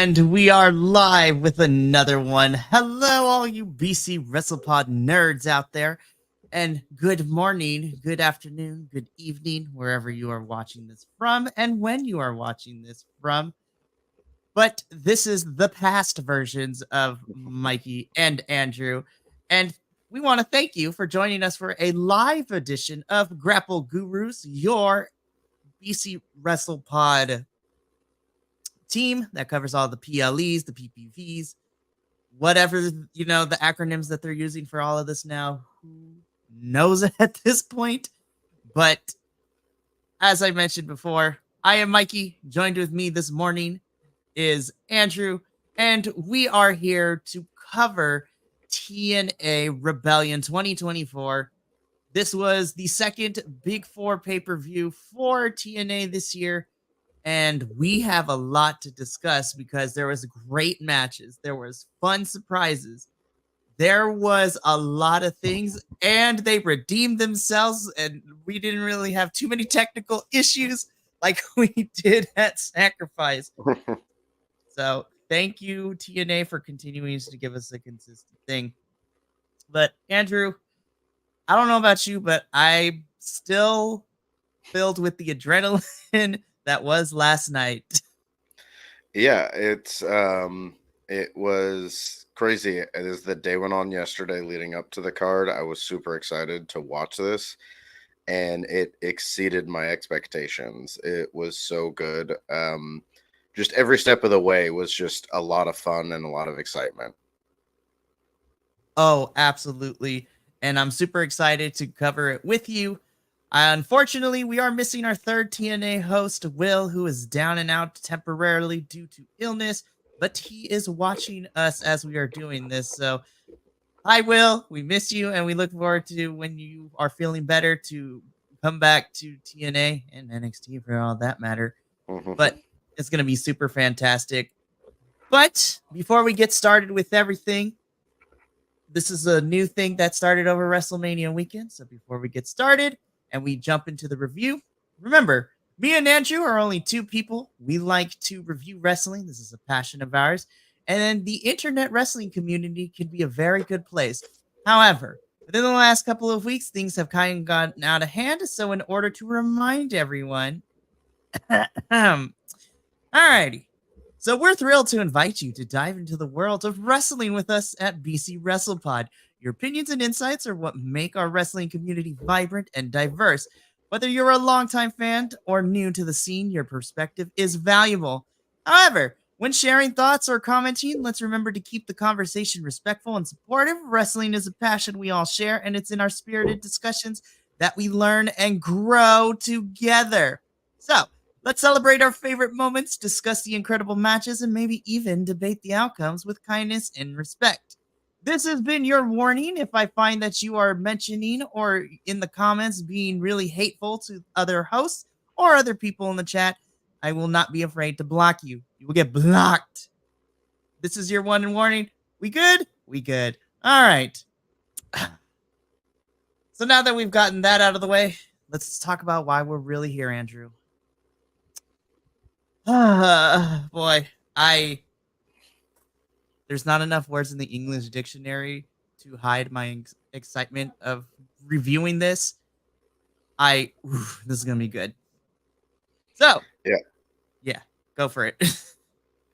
And we are live with another one. Hello, all you BC WrestlePod nerds out there. And good morning, good afternoon, good evening, wherever you are watching this from and when you are watching this from. But this is the past versions of Mikey and Andrew. And we want to thank you for joining us for a live edition of Grapple Gurus, your BC WrestlePod team that covers all the PLEs, the PPVs, whatever, the acronyms that they're using for all of this now. Who knows at this point? But as I mentioned before, I am Mikey. Joined with me this morning is Andrew, and we are here to cover TNA Rebellion 2024. This was the second Big Four pay-per-view for TNA this year. And we have a lot to discuss because there was great matches. There was fun surprises. There was a lot of things, and they redeemed themselves, and we didn't really have too many technical issues like we did at Sacrifice. So thank you, TNA, for continuing to give us a consistent thing. But Andrew, I don't know about you, but I'm still filled with the adrenaline that was last night. Yeah, it was crazy. As the day went on yesterday leading up to the card, I was super excited to watch this, and it exceeded my expectations. It was so good. Just every step of the way was just a lot of fun and a lot of excitement. Oh, absolutely. And I'm super excited to cover it with you. Unfortunately, we are missing our third TNA host, Will, who is down and out temporarily due to illness, but he is watching us as we are doing this. So, hi, Will. We miss you, and we look forward to when you are feeling better to come back to TNA and NXT for all that matter. But it's going to be super fantastic. But before we get started with everything, this is a new thing that started over WrestleMania weekend. So before we get started, and we jump into the review. Remember, me and Andrew are only two people. We like to review wrestling. This is a passion of ours. And then the internet wrestling community can be a very good place. However, within the last couple of weeks, things have kind of gotten out of hand. So in order to remind everyone, alrighty. So we're thrilled to invite you to dive into the world of wrestling with us at BC WrestlePod. Your opinions and insights are what make our wrestling community vibrant and diverse. Whether you're a longtime fan or new to the scene, your perspective is valuable. However, when sharing thoughts or commenting, let's remember to keep the conversation respectful and supportive. Wrestling is a passion we all share, and it's in our spirited discussions that we learn and grow together. So, let's celebrate our favorite moments, discuss the incredible matches, and maybe even debate the outcomes with kindness and respect. This has been your warning. If I find that you are mentioning or in the comments being really hateful to other hosts or other people in the chat, I will not be afraid to block you. You will get blocked. This is your one warning. We good? We good. All right. So now that we've gotten that out of the way, let's talk about why we're really here, Andrew. Boy, there's not enough words in the English dictionary to hide my excitement of reviewing this. This is going to be good. So, yeah, go for it.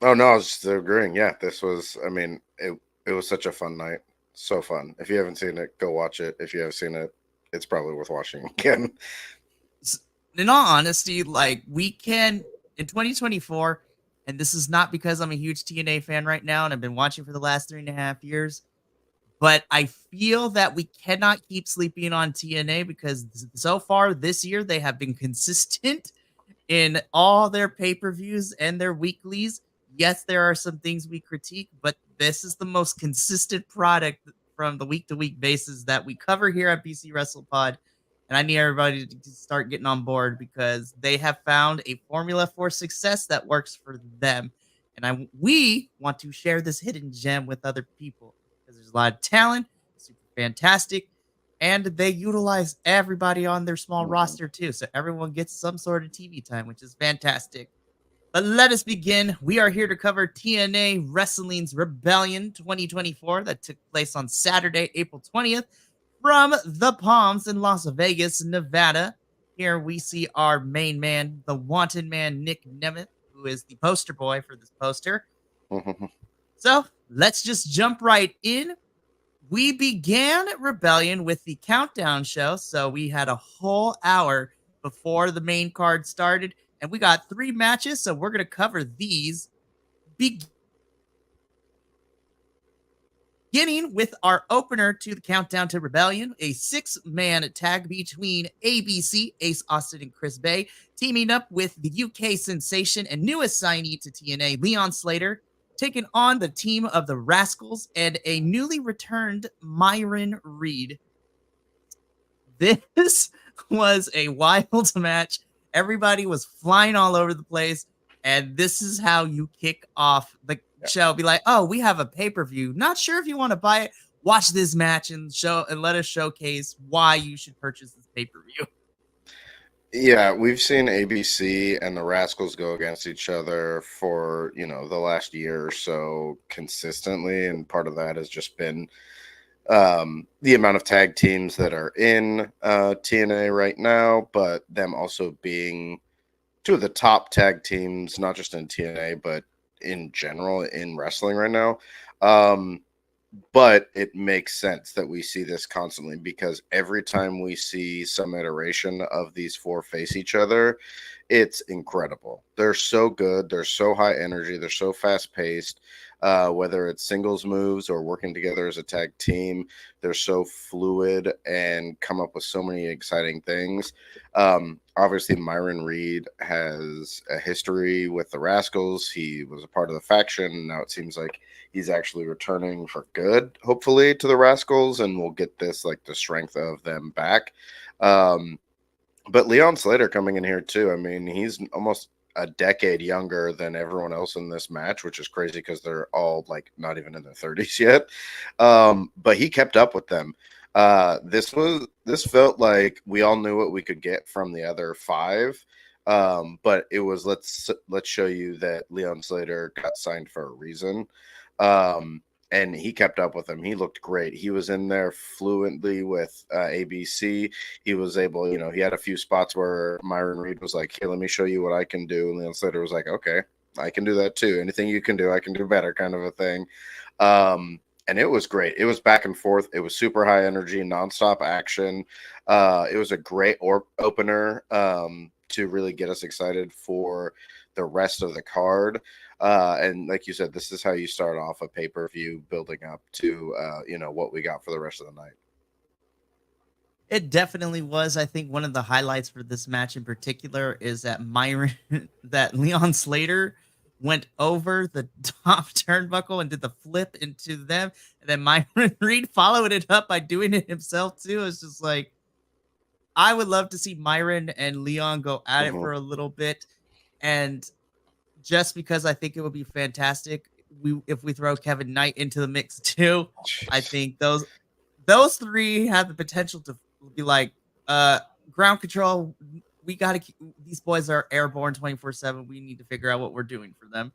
Oh, no, I was just agreeing. Yeah, this was, it was such a fun night. So fun. If you haven't seen it, go watch it. If you have seen it, it's probably worth watching again. In all honesty, we can, in 2024, and this is not because I'm a huge TNA fan right now and I've been watching for the last 3.5 years, but I feel that we cannot keep sleeping on TNA because so far this year they have been consistent in all their pay-per-views and their weeklies. Yes, there are some things we critique, but this is the most consistent product from the week-to-week basis that we cover here at BC WrestlePod. And I need everybody to start getting on board because they have found a formula for success that works for them. And we want to share this hidden gem with other people because there's a lot of talent, super fantastic, and they utilize everybody on their small roster too. So everyone gets some sort of TV time, which is fantastic. But let us begin. We are here to cover TNA Wrestling's Rebellion 2024 that took place on Saturday, April 20th from the Palms in Las Vegas, Nevada. Here we see our main man, the wanted man, Nick Nemeth, who is the poster boy for this poster. So let's just jump right in. We began Rebellion with the countdown show, so we had a whole hour before the main card started, and we got 3 matches, so we're going to cover these. Beginning with our opener to the countdown to Rebellion, a 6-man tag between ABC, Ace Austin and Chris Bay, teaming up with the UK sensation and newest signee to TNA, Leon Slater, taking on the team of the Rascals and a newly returned Myron Reed. This was a wild match. Everybody was flying all over the place, and this is how you kick off the show. Be like, oh, we have a pay-per-view. Not sure if you want to buy it. Watch this match and let us showcase why you should purchase this pay-per-view. Yeah, we've seen ABC and the Rascals go against each other for, the last year or so consistently, and part of that has just been the amount of tag teams that are in TNA right now, but them also being 2 of the top tag teams, not just in TNA, but in general in wrestling right now. But it makes sense that we see this constantly, because every time we see some iteration of these 4 face each other, it's incredible. They're so good. They're so high energy. They're so fast paced. Whether it's singles moves or working together as a tag team, they're so fluid and come up with so many exciting things. Obviously, Myron Reed has a history with the Rascals. He was a part of the faction. Now it seems like he's actually returning for good, hopefully, to the Rascals, and we'll get this, the strength of them back. But Leon Slater coming in here too. I mean, he's almost a decade younger than everyone else in this match, which is crazy because they're all not even in their 30s yet. But he kept up with them. This felt like we all knew what we could get from the other 5. But it was let's show you that Leon Slater got signed for a reason. And he kept up with him. He looked great. He was in there fluently with ABC. He was able, he had a few spots where Myron Reed was like, hey, let me show you what I can do. And Leon Slater was like, okay, I can do that too. Anything you can do, I can do better, kind of a thing. And it was great. It was back and forth. It was super high energy, nonstop action. It was a great opener to really get us excited for the rest of the card. And like you said, this is how you start off a pay-per-view, building up to, what we got for the rest of the night. It definitely was. I think one of the highlights for this match in particular is that that Leon Slater went over the top turnbuckle and did the flip into them. And then Myron Reed followed it up by doing it himself too. It's just like, I would love to see Myron and Leon go at it for a little bit. And just because I think it would be fantastic, if we throw Kevin Knight into the mix too. Jeez. I think those 3 have the potential to be like ground control. We got to. These boys are airborne 24/7. We need to figure out what we're doing for them.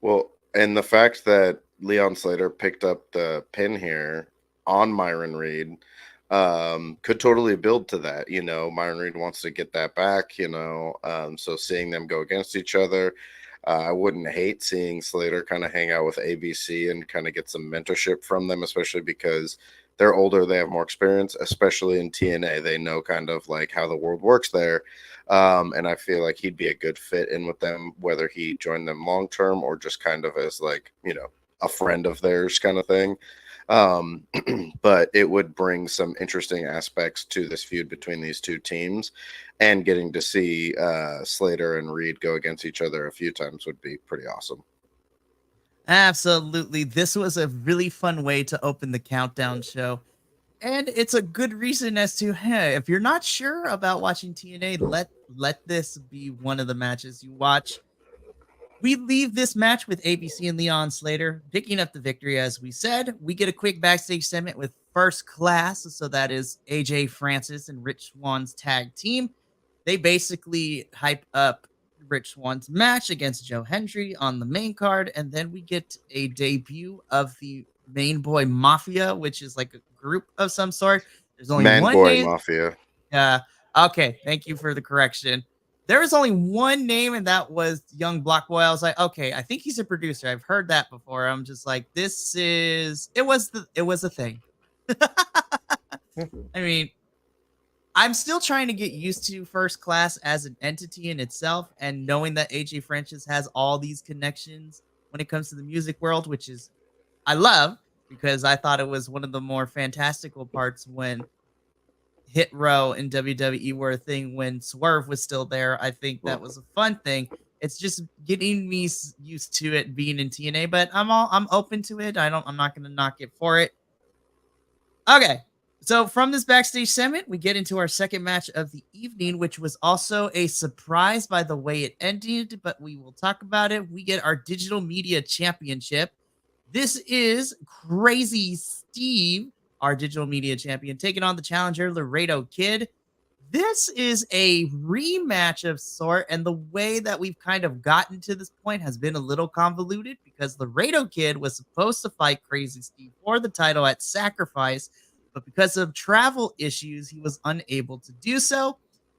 Well, and the fact that Leon Slater picked up the pin here on Myron Reed could totally build to that. Myron Reed wants to get that back. So seeing them go against each other. I wouldn't hate seeing Slater kind of hang out with ABC and kind of get some mentorship from them, especially because they're older. They have more experience, especially in TNA. They know kind of how the world works there. And I feel like he'd be a good fit in with them, whether he joined them long-term or just kind of as a friend of theirs kind of thing. But it would bring some interesting aspects to this feud between these 2 teams, and getting to see Slater and Reed go against each other a few times would be pretty awesome. Absolutely. This was a really fun way to open the countdown show. And it's a good reason as to, hey, if you're not sure about watching TNA, let this be one of the matches you watch. We leave this match with ABC and Leon Slater picking up the victory, as we said. We get a quick backstage segment with First Class, so that is AJ Francis and Rich Swan's tag team. They basically hype up Rich Swan's match against Joe Hendry on the main card, and then we get a debut of the Main Boy Mafia, which is like a group of some sort. There's only Man one Boy name. Mafia. Okay, thank you for the correction. There was only one name, and that was Young Block Boy. I was like, okay, I think he's a producer. I've heard that before. I'm just like, it was a thing. I mean, I'm still trying to get used to First Class as an entity in itself, and knowing that AJ Frenches has all these connections when it comes to the music world, which is I love, because I thought it was one of the more fantastical parts when Hit Row and WWE were a thing when Swerve was still there. I think that was a fun thing. It's just getting me used to it being in TNA, but I'm open to it. I'm not going to knock it for it. Okay. So from this backstage segment, we get into our second match of the evening, which was also a surprise by the way it ended, but we will talk about it. We get our digital media championship. This is Crazy Steve, our digital media champion, taking on the challenger Laredo Kid. This is a rematch of sort, and the way that we've kind of gotten to this point has been a little convoluted because Laredo Kid was supposed to fight Crazy Steve for the title at Sacrifice, but because of travel issues, he was unable to do so.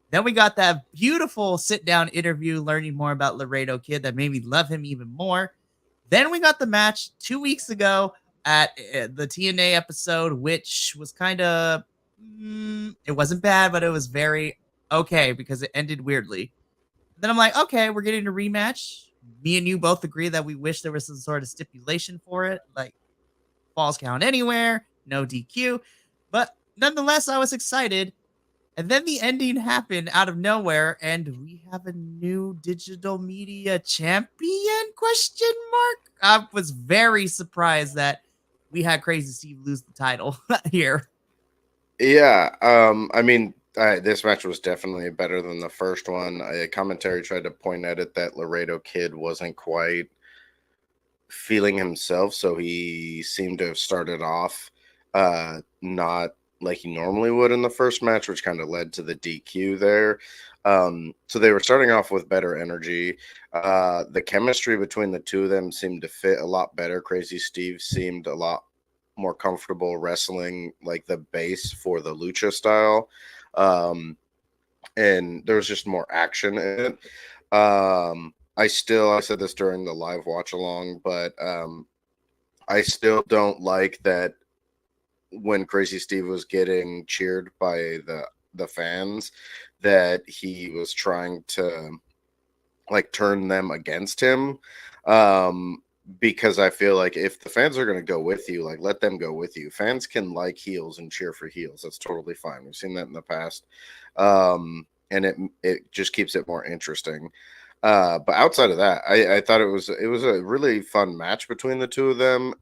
Then we got that beautiful sit-down interview learning more about Laredo Kid that made me love him even more. Then we got the match 2 weeks ago at the TNA episode, which was kind of, it wasn't bad, but it was very okay because it ended weirdly. Then I'm like, okay, we're getting a rematch. Me and you both agree that we wish there was some sort of stipulation for it, like falls count anywhere, no DQ. But nonetheless, I was excited. And then the ending happened out of nowhere, and we have a new digital media champion, question mark? I was very surprised that we had Crazy Steve lose the title here. Yeah, I mean, this match was definitely better than the first one. Commentary tried to point at it that Laredo Kid wasn't quite feeling himself, so he seemed to have started off not like he normally would in the first match, which kind of led to the DQ there. So they were starting off with better energy. The chemistry between the two of them seemed to fit a lot better. Crazy Steve seemed a lot more comfortable wrestling like the base for the lucha style. And there was just more action in it. I said this during the live watch along, but I still don't like that when Crazy Steve was getting cheered by the fans, that he was trying to like turn them against him. Because I feel like if the fans are going to go with you, like let them go with you. Fans can like heels and cheer for heels. That's totally fine. We've seen that in the past. And it just keeps it more interesting. But outside of that, I thought it was a really fun match between the two of them.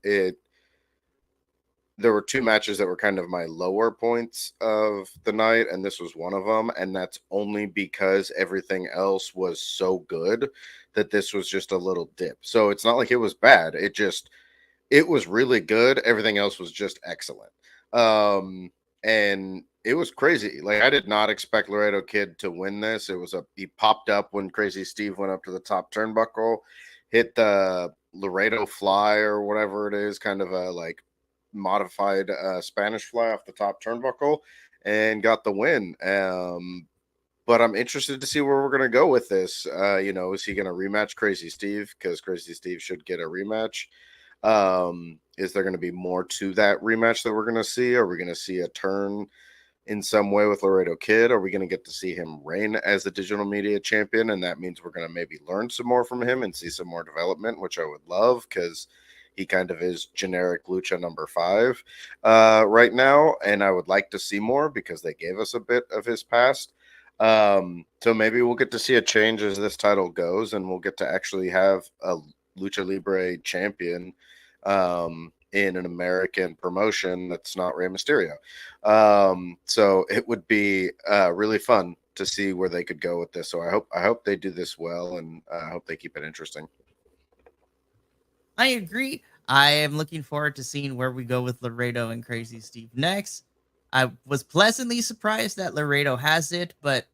There were two matches that were kind of my lower points of the night, and this was one of them. And that's only because everything else was so good that this was just a little dip. So it's not like it was bad. It was really good. Everything else was just excellent. And it was crazy. Like, I did not expect Laredo Kid to win this. He popped up when Crazy Steve went up to the top turnbuckle, hit the Laredo fly or whatever it is, kind of a like modified Spanish fly off the top turnbuckle, and got the win. But I'm interested to see where we're going to go with this. Is he going to rematch Crazy Steve? Because Crazy Steve should get a rematch. Is there going to be more to that rematch that we're going to see? Are we going to see a turn in some way with Laredo Kid? Are we going to get to see him reign as the digital media champion? And that means we're going to maybe learn some more from him and see some more development, which I would love, because he kind of is generic lucha number 5 right now. And I would like to see more because they gave us a bit of his past. So maybe we'll get to see a change as this title goes, and we'll get to actually have a Lucha Libre champion in an American promotion that's not Rey Mysterio. So it would be really fun to see where they could go with this. So I hope they do this well, and I hope they keep it interesting. I agree. I am looking forward to seeing where we go with Laredo and Crazy Steve next. I was pleasantly surprised that Laredo has it, but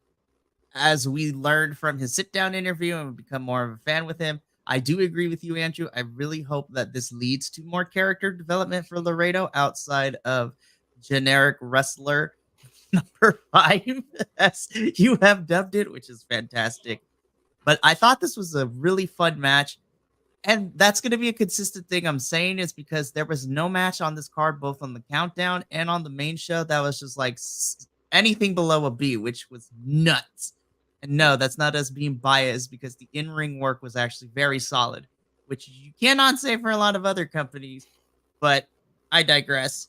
as we learned from his sit down interview and become more of a fan with him. I do agree with you, Andrew. I really hope that this leads to more character development for Laredo outside of generic wrestler number 5, as you have dubbed it, which is fantastic. But I thought this was a really fun match. And that's going to be a consistent thing I'm saying is because there was no match on this card, both on the countdown and on the main show, that was just like anything below a B, which was nuts. And no, that's not us being biased because the in ring work was actually very solid, which you cannot say for a lot of other companies. But I digress.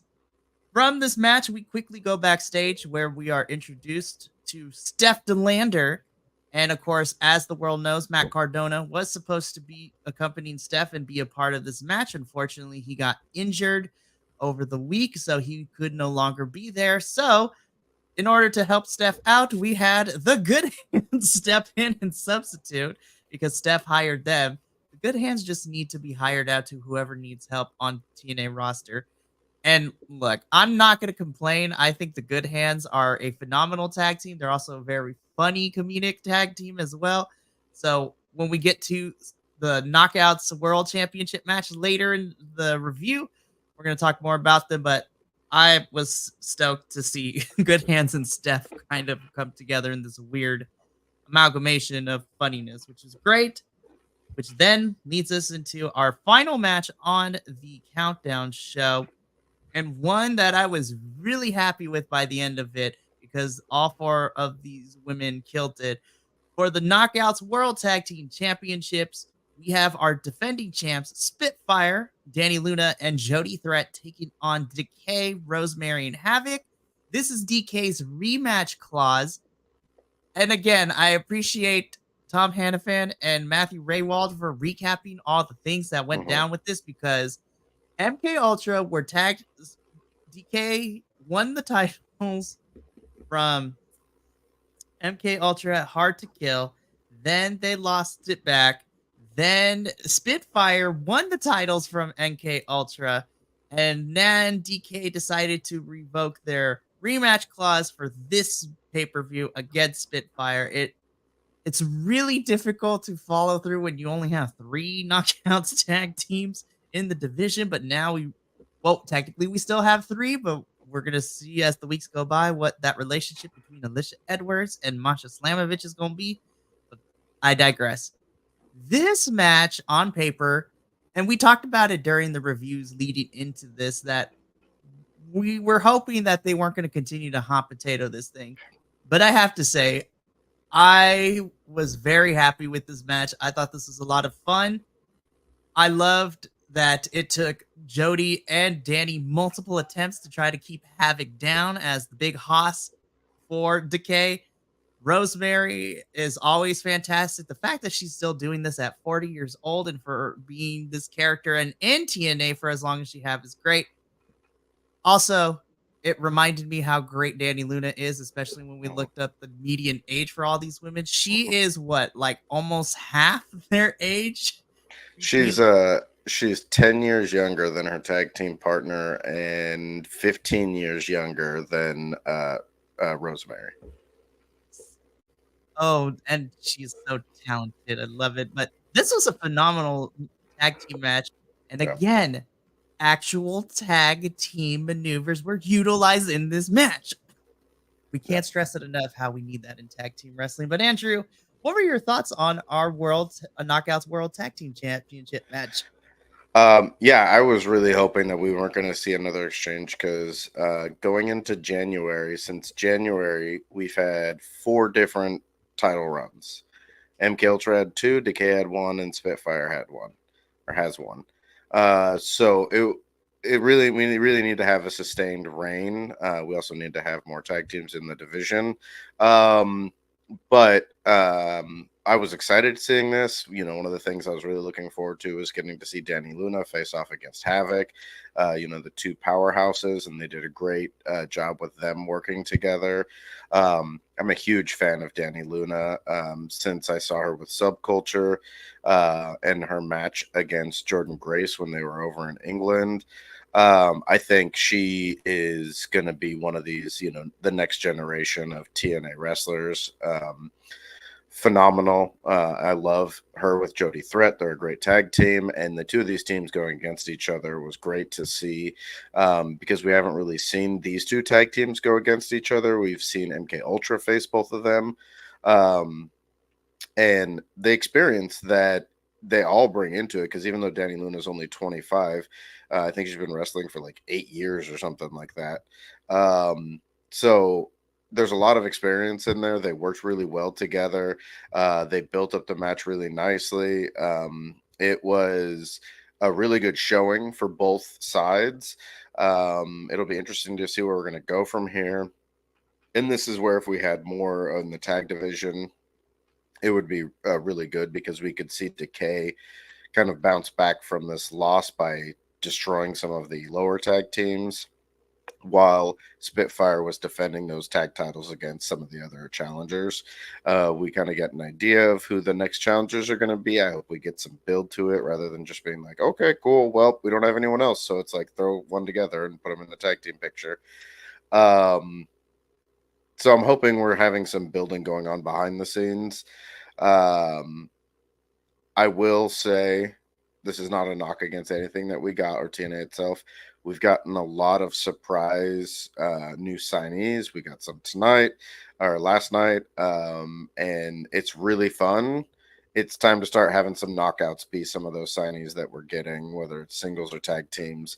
From this match, we quickly go backstage where we are introduced to Steph DeLander. And of course, as the world knows, Matt Cardona was supposed to be accompanying Steph and be a part of this match. Unfortunately, he got injured over the week, so he could no longer be there. So, in order to help Steph out, we had the Good Hands step in and substitute because Steph hired them. The Good Hands just need to be hired out to whoever needs help on TNA roster. And look, I'm not going to complain. I think the Good Hands are a phenomenal tag team. They're also a very funny comedic tag team as well. So when we get to the Knockouts World Championship match later in the review, we're going to talk more about them. But I was stoked to see Good Hands and Steph kind of come together in this weird amalgamation of funniness, which is great. Which then leads us into our final match on the Countdown show, and one that I was really happy with by the end of it because all 4 of these women killed it. For the Knockouts World Tag Team Championships, we have our defending champs Spitfire, Danny Luna, and Jody Threat taking on Decay, Rosemary, and Havoc. This is DK's rematch clause. And again, I appreciate Tom Hannafan and Matthew Raywald for recapping all the things that went down with this because MK Ultra were tagged. DK won the titles from MK Ultra at Hard to Kill. Then they lost it back. Then Spitfire won the titles from MK Ultra. And then DK decided to revoke their rematch clause for this pay-per-view against Spitfire. It's really difficult to follow through when you only have 3 Knockouts tag teams in the division, but now technically we still have 3, but we're going to see as the weeks go by what that relationship between Alicia Edwards and Masha Slamovich is going to be. But I digress. This match on paper, and we talked about it during the reviews leading into this, that we were hoping that they weren't going to continue to hot potato this thing. But I have to say, I was very happy with this match. I thought this was a lot of fun. I loved that it took Jody and Danny multiple attempts to try to keep Havoc down as the big hoss for Decay. Rosemary is always fantastic. The fact that she's still doing this at 40 years old and for being this character and in TNA for as long as she have is great. Also, it reminded me how great Danny Luna is, especially when we looked up the median age for all these women. She is like almost half their age. She's 10 years younger than her tag team partner and 15 years younger than Rosemary. Oh, and she's so talented. I love it. But this was a phenomenal tag team match. And again, actual tag team maneuvers were utilized in this match. We can't stress it enough how we need that in tag team wrestling. But Andrew, what were your thoughts on our Knockouts World Tag Team Championship match? I was really hoping that we weren't going to see another exchange because going into January, since January, we've had 4 different title runs. MK Ultra had 2, Decay had 1, and Spitfire had 1 or has 1. So we really need to have a sustained reign. We also need to have more tag teams in the division. But I was excited seeing this. One of the things I was really looking forward to was getting to see Danny Luna face off against Havoc. The 2 powerhouses, and they did a great job with them working together. I'm a huge fan of Danny Luna since I saw her with Subculture and her match against Jordan Grace when they were over in England. I think she is going to be one of these, the next generation of TNA wrestlers. phenomenal. I love her with Jody Threat. They're a great tag team, and the two of these teams going against each other was great to see, because we haven't really seen these two tag teams go against each other. We've seen MK Ultra face both of them, um, and the experience that they all bring into it. Because even though Danny Luna is only 25, I think she's been wrestling for like 8 years or something like that. So there's a lot of experience in there. They worked really well together. They built up the match really nicely. It was a really good showing for both sides. It'll be interesting to see where we're going to go from here. And this is where, if we had more in the tag division, it would be really good, because we could see Decay kind of bounce back from this loss by destroying some of the lower tag teams, while Spitfire was defending those tag titles against some of the other challengers. We kind of get an idea of who the next challengers are going to be. I hope we get some build to it, rather than just being like, okay, cool, well, we don't have anyone else, so it's like throw one together and put them in the tag team picture. So I'm hoping we're having some building going on behind the scenes. I will say, this is not a knock against anything that we got, or TNA itself. We've gotten a lot of surprise new signees. We got some tonight or last night, and it's really fun. It's time to start having some knockouts be some of those signees that we're getting, whether it's singles or tag teams.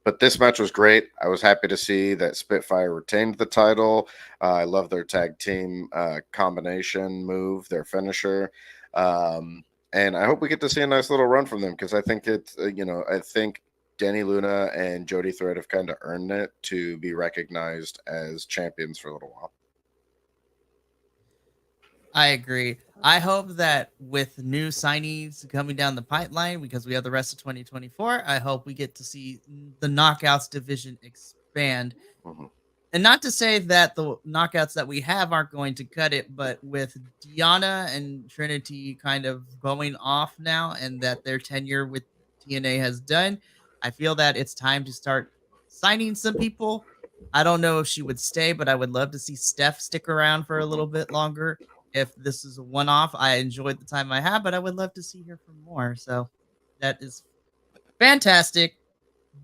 But this match was great. I was happy to see that Spitfire retained the title. I love their tag team combination move, their finisher. And I hope we get to see a nice little run from them, because I think it's, I think Danny Luna and Jody Thread have kind of earned it to be recognized as champions for a little while. I agree. I hope that with new signees coming down the pipeline, because we have the rest of 2024, I hope we get to see the Knockouts division expand. Mm-hmm. And not to say that the knockouts that we have aren't going to cut it, but with Diana and Trinity kind of going off now, and that their tenure with TNA has done, I feel that it's time to start signing some people. I don't know if she would stay, but I would love to see Steph stick around for a little bit longer. If this is a one-off, I enjoyed the time I had, but I would love to see her for more. So that is fantastic.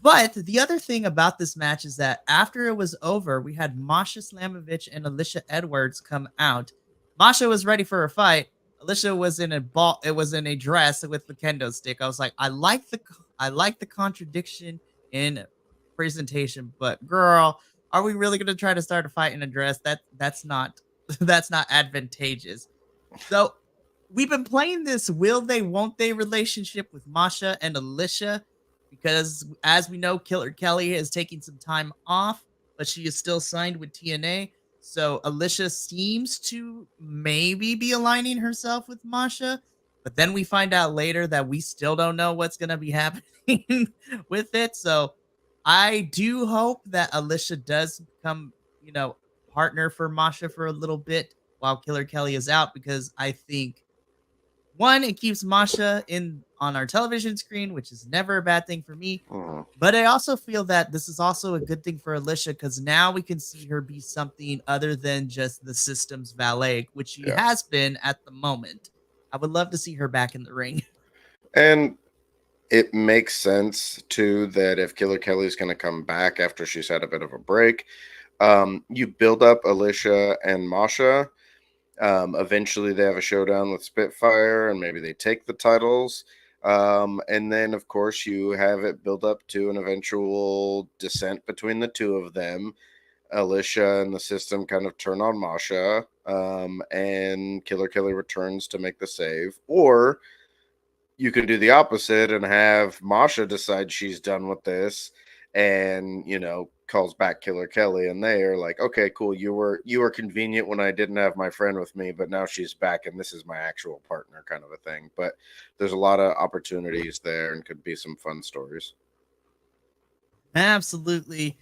But the other thing about this match is that after it was over, we had Masha Slamovich and Alicia Edwards come out. Masha was ready for a fight. Alicia was in a ball. It was in a dress with the kendo stick. I was like, I like the contradiction in presentation, but girl, are we really going to try to start a fight in a dress? That's not that's not advantageous. So we've been playing this will they, won't they relationship with Masha and Alicia, because as we know, Killer Kelly is taking some time off, but she is still signed with TNA. So Alicia seems to maybe be aligning herself with Masha, but then we find out later that we still don't know what's going to be happening with it. So I do hope that Alicia does become, partner for Masha for a little bit while Killer Kelly is out, because I think, one, it keeps Masha on our television screen, which is never a bad thing for me. But I also feel that this is also a good thing for Alicia, because now we can see her be something other than just the system's valet, which she has been at the moment. I would love to see her back in the ring. And it makes sense, too, that if Killer Kelly's going to come back after she's had a bit of a break, you build up Alicia and Masha. Eventually they have a showdown with Spitfire, and maybe they take the titles. And then, of course, you have it build up to an eventual descent between the two of them. Alicia and the system kind of turn on Masha, and Killer Kelly returns to make the save. Or you can do the opposite and have Masha decide she's done with this, and calls back Killer Kelly, and they are like, okay, cool, you were convenient when I didn't have my friend with me, but now she's back and this is my actual partner, kind of a thing. But there's a lot of opportunities there, and could be some fun stories. Absolutely.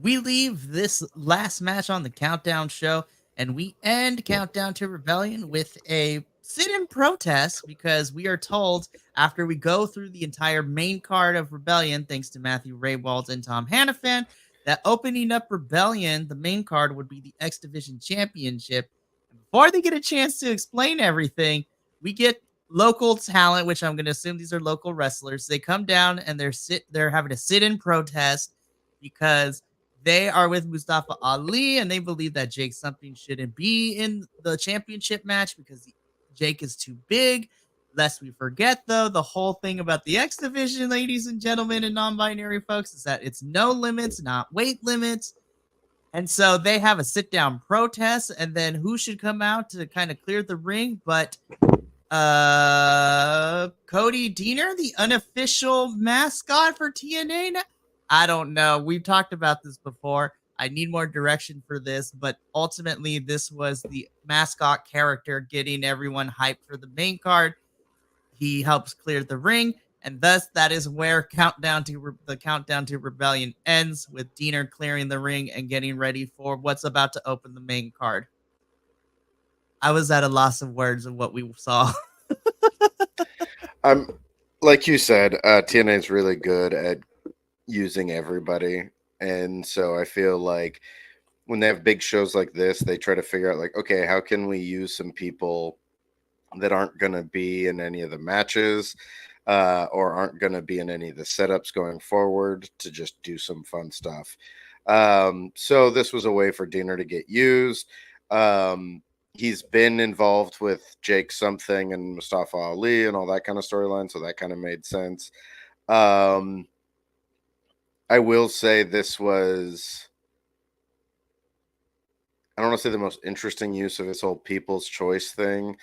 We leave this last match on the Countdown show, and we end Countdown to Rebellion with a sit-in protest, because we are told, after we go through the entire main card of Rebellion, thanks to Matthew Raywald and Tom Hannafan, that opening up Rebellion, the main card, would be the X Division Championship. And before they get a chance to explain everything, we get local talent, which I'm going to assume these are local wrestlers. They come down and they're having to sit in protest because they are with Mustafa Ali and they believe that Jake something shouldn't be in the championship match because Jake is too big. Lest we forget, though, the whole thing about the X Division, ladies and gentlemen, and non binary folks, is that it's no limits, not weight limits. And so they have a sit down protest. And then who should come out to kind of clear the ring but Cody Deaner, the unofficial mascot for TNA? I don't know. We've talked about this before. I need more direction for this, but ultimately, this was the mascot character getting everyone hyped for the main card. He helps clear the ring, and thus that is where the countdown to Rebellion ends, with Deaner clearing the ring and getting ready for what's about to open the main card. I was at a loss of words of what we saw. I'm like you said, TNA is really good at using everybody, and so I feel like when they have big shows like this, they try to figure out like, okay, how can we use some people that aren't going to be in any of the matches or aren't going to be in any of the setups going forward to just do some fun stuff. So this was a way for Deaner to get used. He's been involved with Jake something and Mustafa Ali and all that kind of storyline, so that kind of made sense. I will say this was, I don't want to say the most interesting use of this whole people's choice thing,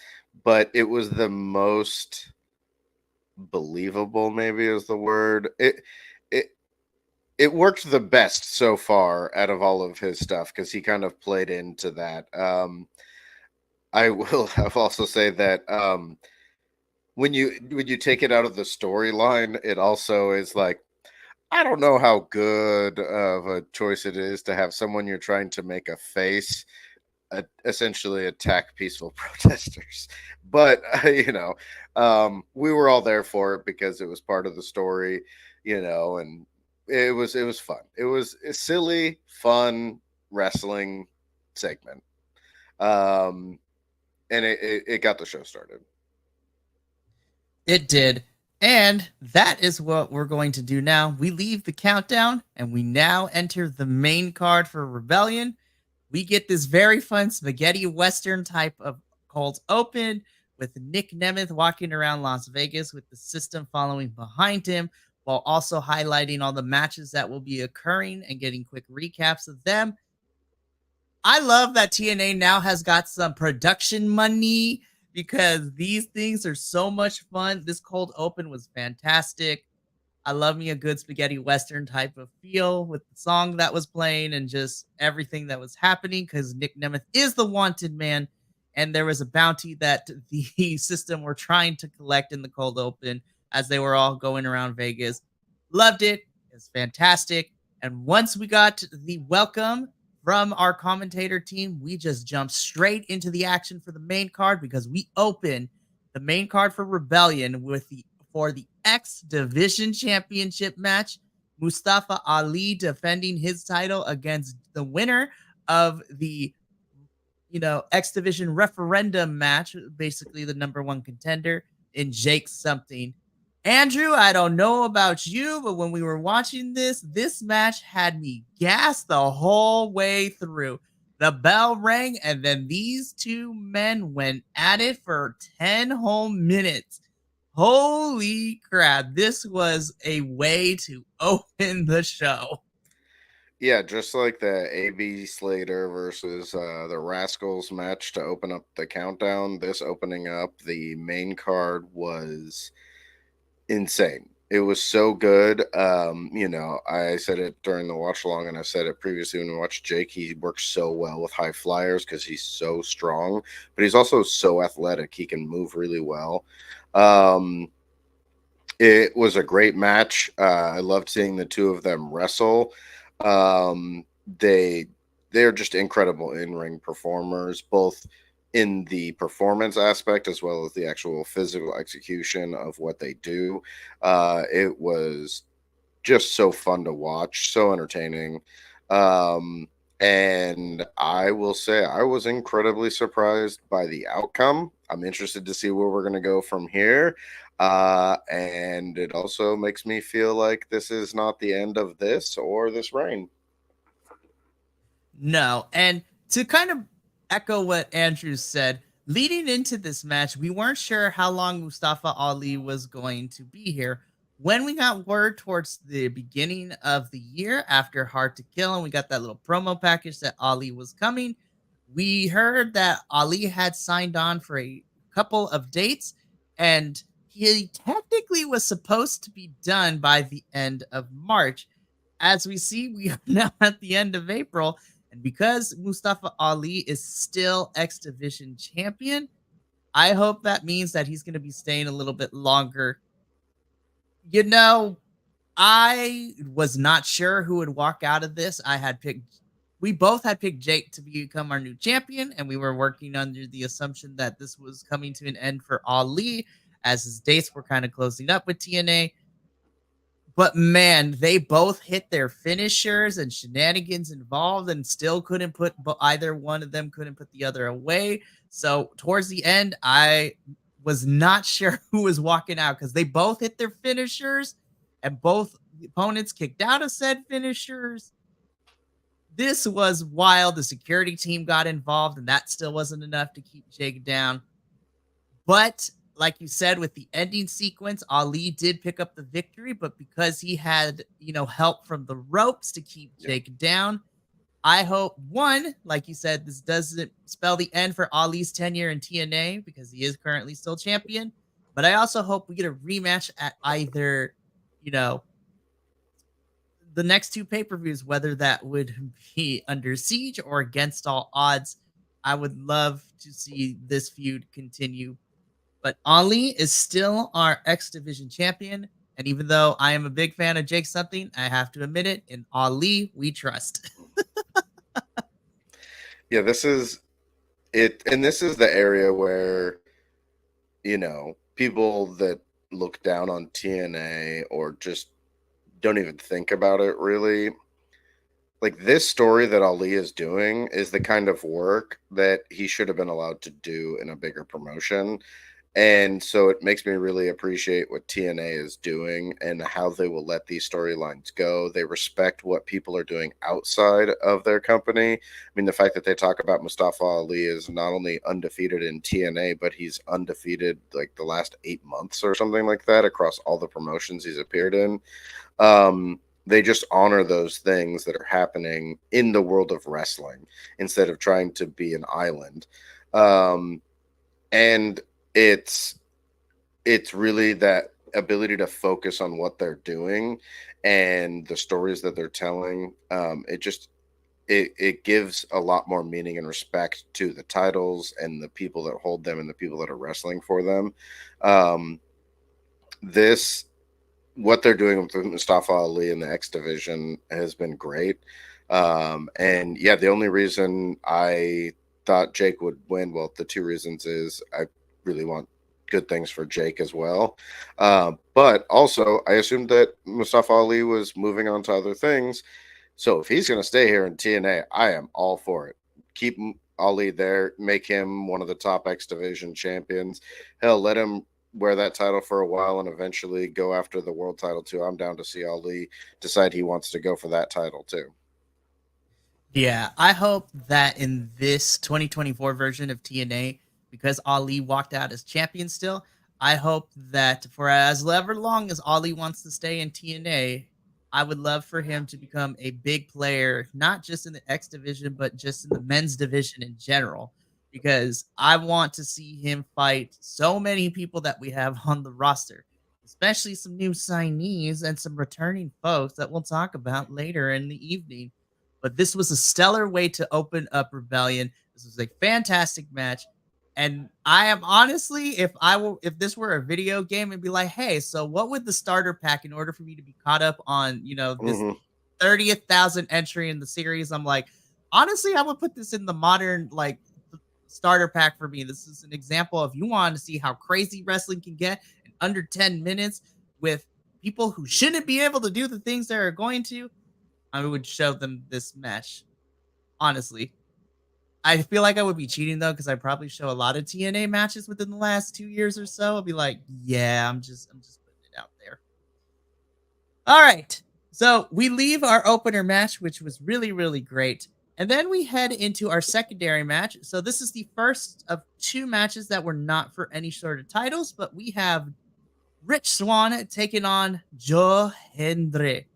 but it was the most believable, maybe is the word. It worked the best so far out of all of his stuff because he kind of played into that. I will have also say that when you take it out of the storyline, it also is like, I don't know how good of a choice it is to have someone you're trying to make a face essentially attack peaceful protesters. But we were all there for it because it was part of the story, and it was fun. It was a silly, fun wrestling segment. And it got the show started. It did. And that is what we're going to do now. We leave the countdown and we now enter the main card for Rebellion. We get this very fun spaghetti western type of cold open with Nick Nemeth walking around Las Vegas with the system following behind him, while also highlighting all the matches that will be occurring and getting quick recaps of them. I love that TNA now has got some production money because these things are so much fun. This cold open was fantastic. I love me a good spaghetti western type of feel with the song that was playing and just everything that was happening because Nick Nemeth is the wanted man. And there was a bounty that the system were trying to collect in the cold open as they were all going around Vegas. Loved it. It's fantastic. And once we got the welcome from our commentator team, we just jumped straight into the action for the main card because we open the main card for Rebellion for the X Division Championship match. Mustafa Ali defending his title against the winner of the X Division referendum match, basically the number one contender in Jake something. Andrew, I don't know about you, but when we were watching this match had me gassed the whole way through. The bell rang, and then these two men went at it for 10 whole minutes. Holy crap, this was a way to open the show. Yeah, just like the AB Slater versus the Rascals match to open up the countdown, this opening up the main card was insane. It was so good. I said it during the watch along, and I said it previously when we watched Jake. He works so well with high flyers because he's so strong, but he's also so athletic. He can move really well. It was a great match. I loved seeing the two of them wrestle. They're just incredible in-ring performers, both in the performance aspect as well as the actual physical execution of what they do. It was just so fun to watch, so entertaining. And I will say I was incredibly surprised by the outcome. I'm interested to see where we're going to go from here. And it also makes me feel like this is not the end of this or this reign. No. And to kind of echo what Andrew said, leading into this match, we weren't sure how long Mustafa Ali was going to be here. When we got word towards the beginning of the year after Hard to Kill, and we got that little promo package that Ali was coming, we heard that Ali had signed on for a couple of dates, and he technically was supposed to be done by the end of March. As we see, we are now at the end of April, and because Mustafa Ali is still X Division champion, I hope that means that he's going to be staying a little bit longer. You know, I was not sure who would walk out of this. We both had picked Jake to become our new champion, and we were working under the assumption that this was coming to an end for Ali as his dates were kind of closing up with TNA. But man, they both hit their finishers and shenanigans involved and still couldn't put, but either one of them couldn't put the other away. So towards the end, I was not sure who was walking out because they both hit their finishers and both opponents kicked out of said finishers. This was wild. The security team got involved, and that still wasn't enough to keep Jake down. But like you said, with the ending sequence, Ali did pick up the victory, but because he had, help from the ropes to keep Jake down, I hope, one, like you said, this doesn't spell the end for Ali's tenure in TNA because he is currently still champion. But I also hope we get a rematch at either, the next two pay-per-views, whether that would be Under Siege or Against All Odds. I would love to see this feud continue. But Ali is still our X Division champion. And even though I am a big fan of Jake something, I have to admit it, in Ali, we trust. Yeah, this is it. And this is the area where, people that look down on TNA or just don't even think about it really. Like, this story that Ali is doing is the kind of work that he should have been allowed to do in a bigger promotion. And so it makes me really appreciate what TNA is doing and how they will let these storylines go. They respect what people are doing outside of their company. I mean, the fact that they talk about Mustafa Ali is not only undefeated in TNA, but he's undefeated like the last 8 months or something like that across all the promotions he's appeared in. They just honor those things that are happening in the world of wrestling instead of trying to be an island. And it's really that ability to focus on what they're doing and the stories that they're telling. It gives a lot more meaning and respect to the titles and the people that hold them and the people that are wrestling for them. What they're doing with Mustafa Ali in the X Division has been great. And yeah, the only reason I thought Jake would win, well, the two reasons is I really want good things for Jake as well. But also, I assumed that Mustafa Ali was moving on to other things. So if he's going to stay here in TNA, I am all for it. Keep Ali there, make him one of the top X Division champions. Hell, let him wear that title for a while and eventually go after the world title too. I'm down to see Ali decide he wants to go for that title too. Yeah, I hope that in this 2024 version of TNA, because Ali walked out as champion still, I hope that for as ever long as Ali wants to stay in TNA, I would love for him to become a big player, not just in the X division, but just in the men's division in general. Because I want to see him fight so many people that we have on the roster, especially some new signees and some returning folks that we'll talk about later in the evening. But this was a stellar way to open up Rebellion. This was a fantastic match. And I am honestly, if this were a video game, it'd be like, hey, so what would the starter pack in order for me to be caught up on, this 30,000 entry in the series? I'm like, honestly, I would put this in the modern starter pack for me. This is an example of you want to see how crazy wrestling can get in under 10 minutes with people who shouldn't be able to do the things they are going to. I would show them this match. honestly. I feel like I would be cheating though, because I probably show a lot of TNA matches within the last 2 years or so. I'll be like, yeah, I'm just putting it out there. All right. So we leave our opener match, which was really, really great. And then we head into our secondary match. So this is the first of two matches that were not for any sort of titles, but we have Rich Swann taking on Joe Hendry.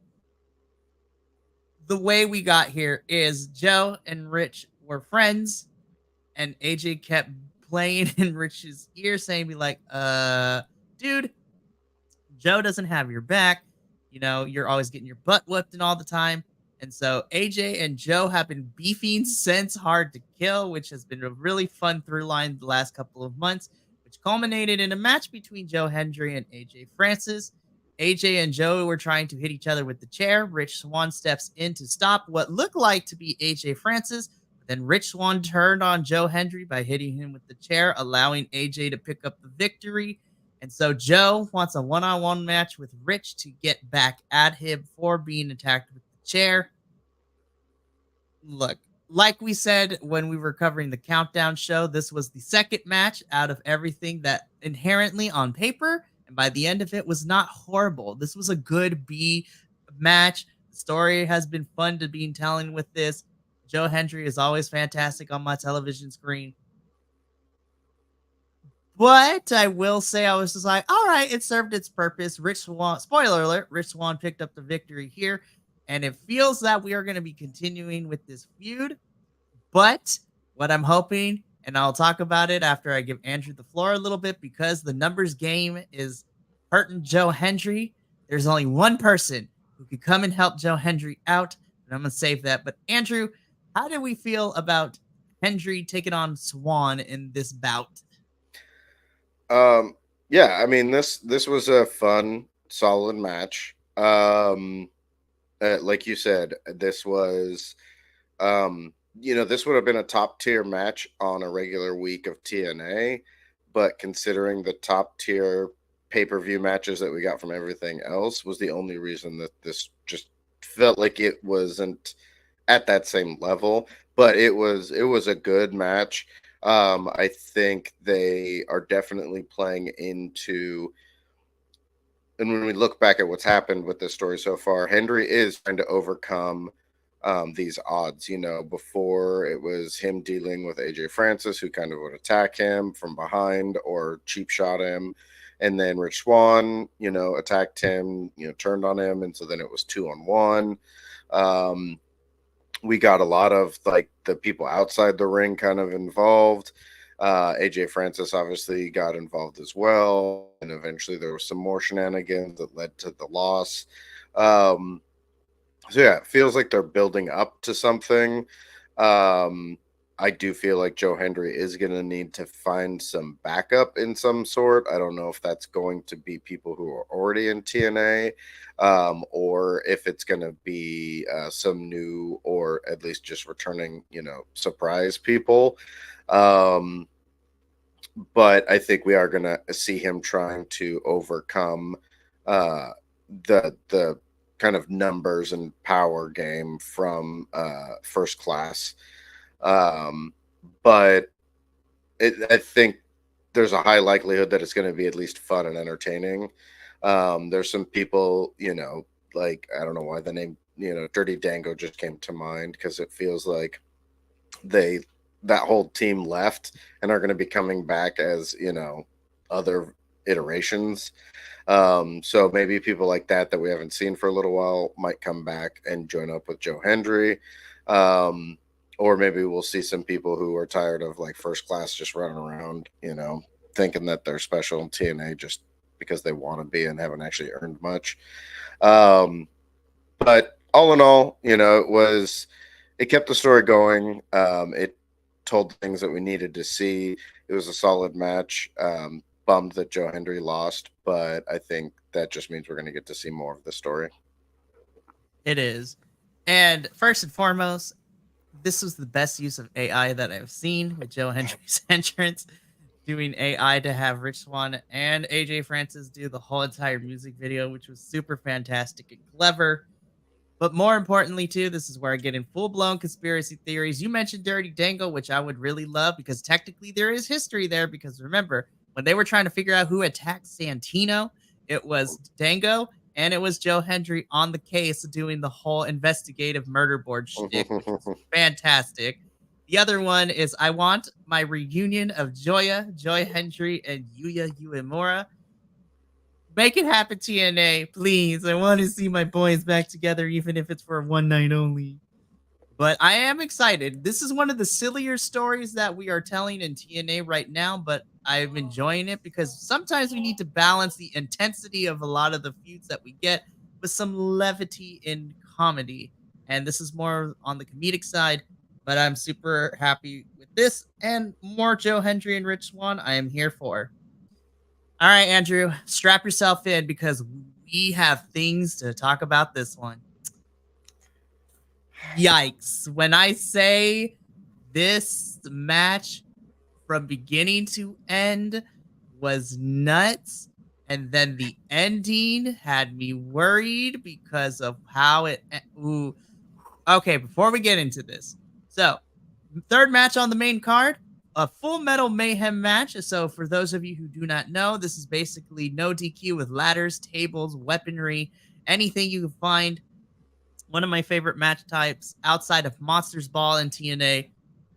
The way we got here is Joe and Rich were friends, and AJ kept playing in Rich's ear, saying, "Be like, dude, Joe doesn't have your back. You know, you're always getting your butt whipped and all the time." And so AJ and Joe have been beefing since Hard to Kill, which has been a really fun through line the last couple of months, which culminated in a match between Joe Hendry and AJ Francis. AJ and Joe were trying to hit each other with the chair. Rich Swann steps in to stop what looked like to be AJ Francis. Then Rich Swann turned on Joe Hendry by hitting him with the chair, allowing AJ to pick up the victory. And so Joe wants a one-on-one match with Rich to get back at him for being attacked with the chair. Look, like we said when we were covering the countdown show, this was the second match out of everything that inherently on paper, and by the end of it, was not horrible. This was a good B match. The story has been fun to be telling with this. Joe Hendry is always fantastic on my television screen. But I will say, I was just like, all right, it served its purpose. Rich Swann, spoiler alert, Rich Swann picked up the victory here. And it feels that we are going to be continuing with this feud. But what I'm hoping, and I'll talk about it after I give Andrew the floor a little bit, because the numbers game is hurting Joe Hendry. There's only one person who could come and help Joe Hendry out. And I'm going to save that. But Andrew, how do we feel about Hendry taking on Swann in this bout? Yeah, I mean this was a fun, solid match. Like you said, this was this would have been a top tier match on a regular week of TNA, but considering the top tier pay-per-view matches that we got from everything else, was the only reason that this just felt like it wasn't at that same level. But it was a good match. I think they are definitely playing into, and when we look back at what's happened with this story so far, Hendry is trying to overcome these odds. You know, before it was him dealing with AJ Francis, who kind of would attack him from behind or cheap shot him. And then Rich Swann, attacked him, turned on him. And so then it was 2-on-1. We got a lot of like the people outside the ring kind of involved. AJ Francis obviously got involved as well. And eventually there was some more shenanigans that led to the loss. So yeah, it feels like they're building up to something. I do feel like Joe Hendry is going to need to find some backup in some sort. I don't know if that's going to be people who are already in TNA, or if it's going to be some new, or at least just returning, surprise people. But I think we are going to see him trying to overcome the kind of numbers and power game from First Class. But I think there's a high likelihood that it's going to be at least fun and entertaining. There's some people, like, I don't know why the name, Dirty Dango just came to mind, because it feels like that whole team left and are going to be coming back as, other iterations. So maybe people like that we haven't seen for a little while might come back and join up with Joe Hendry. Or maybe we'll see some people who are tired of like First Class just running around, thinking that they're special in TNA just because they want to be and haven't actually earned much. But all in all, it kept the story going. It told things that we needed to see. It was a solid match. Bummed that Joe Hendry lost, but I think that just means we're going to get to see more of the story. It is. And first and foremost, this was the best use of AI that I've seen with Joe Hendry's entrance, doing AI to have Rich Swann and AJ Francis do the whole entire music video, which was super fantastic and clever. But more importantly, too, this is where I get in full blown conspiracy theories. You mentioned Dirty Dango, which I would really love because technically there is history there. Because remember, when they were trying to figure out who attacked Santino, it was Dango and it was Joe Hendry on the case doing the whole investigative murder board shtick, which was fantastic. The other one is I want my reunion of Joy Hendry, and Yuya Uemura. Make it happen, TNA, please. I want to see my boys back together, even if it's for one night only. But I am excited. This is one of the sillier stories that we are telling in TNA right now, but I'm enjoying it because sometimes we need to balance the intensity of a lot of the feuds that we get with some levity in comedy. And this is more on the comedic side, but I'm super happy with this and more Joe Hendry and Rich Swann. I am here for. All right, Andrew, strap yourself in because we have things to talk about this one. Yikes. When I say this match from beginning to end was nuts, and then the ending had me worried because of how it. Ooh. Okay, before we get into this. So, third match on the main card, a Full Metal Mayhem match. So, for those of you who do not know, this is basically no DQ with ladders, tables, weaponry, anything you can find. One of my favorite match types outside of Monsters Ball and TNA.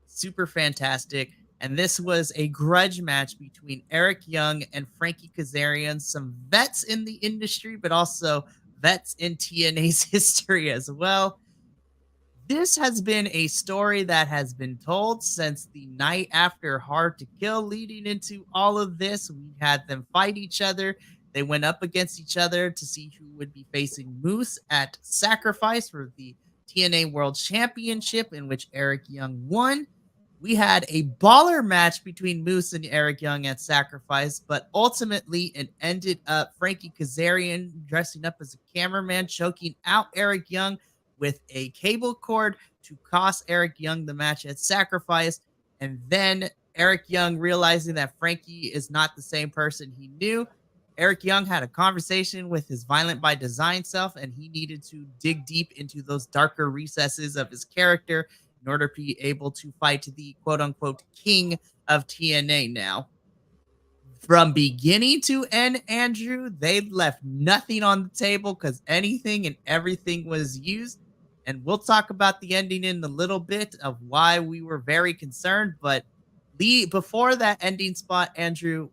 Super fantastic. And this was a grudge match between Eric Young and Frankie Kazarian, some vets in the industry, but also vets in TNA's history as well. This has been a story that has been told since the night after Hard to Kill, leading into all of this. We had them fight each other. They went up against each other to see who would be facing Moose at Sacrifice for the TNA World Championship, in which Eric Young won. We had a baller match between Moose and Eric Young at Sacrifice, but ultimately it ended up Frankie Kazarian dressing up as a cameraman, choking out Eric Young with a cable cord to cost Eric Young the match at Sacrifice. And then Eric Young realizing that Frankie is not the same person he knew. Eric Young had a conversation with his Violent by Design self, and he needed to dig deep into those darker recesses of his character in order to be able to fight the quote unquote king of TNA now. From beginning to end, Andrew, they left nothing on the table because anything and everything was used. And we'll talk about the ending in a little bit of why we were very concerned. But before that ending spot, Andrew,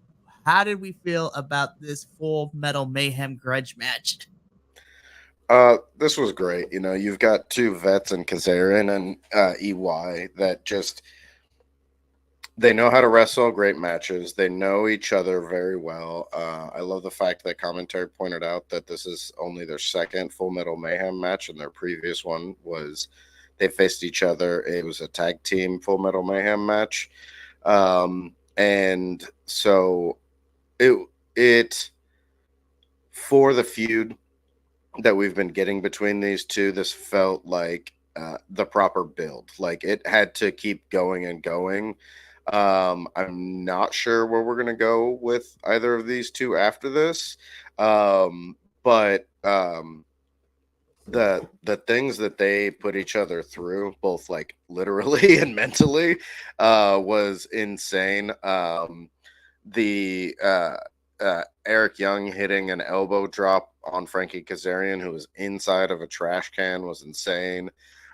how did we feel about this Full Metal Mayhem grudge match? This was great. You know, you've got two vets in Kazarian and EY that just they know how to wrestle great matches. They know each other very well. I love the fact that commentary pointed out that this is only their second Full Metal Mayhem match, and their previous one was they faced each other. It was a tag team Full Metal Mayhem match, and so it for the feud that we've been getting between these two, this felt like the proper build. Like it had to keep going and going. I'm not sure where we're gonna go with either of these two after this, but the things that they put each other through, both like literally and mentally, was insane. The Eric Young hitting an elbow drop on Frankie Kazarian, who was inside of a trash can, was insane.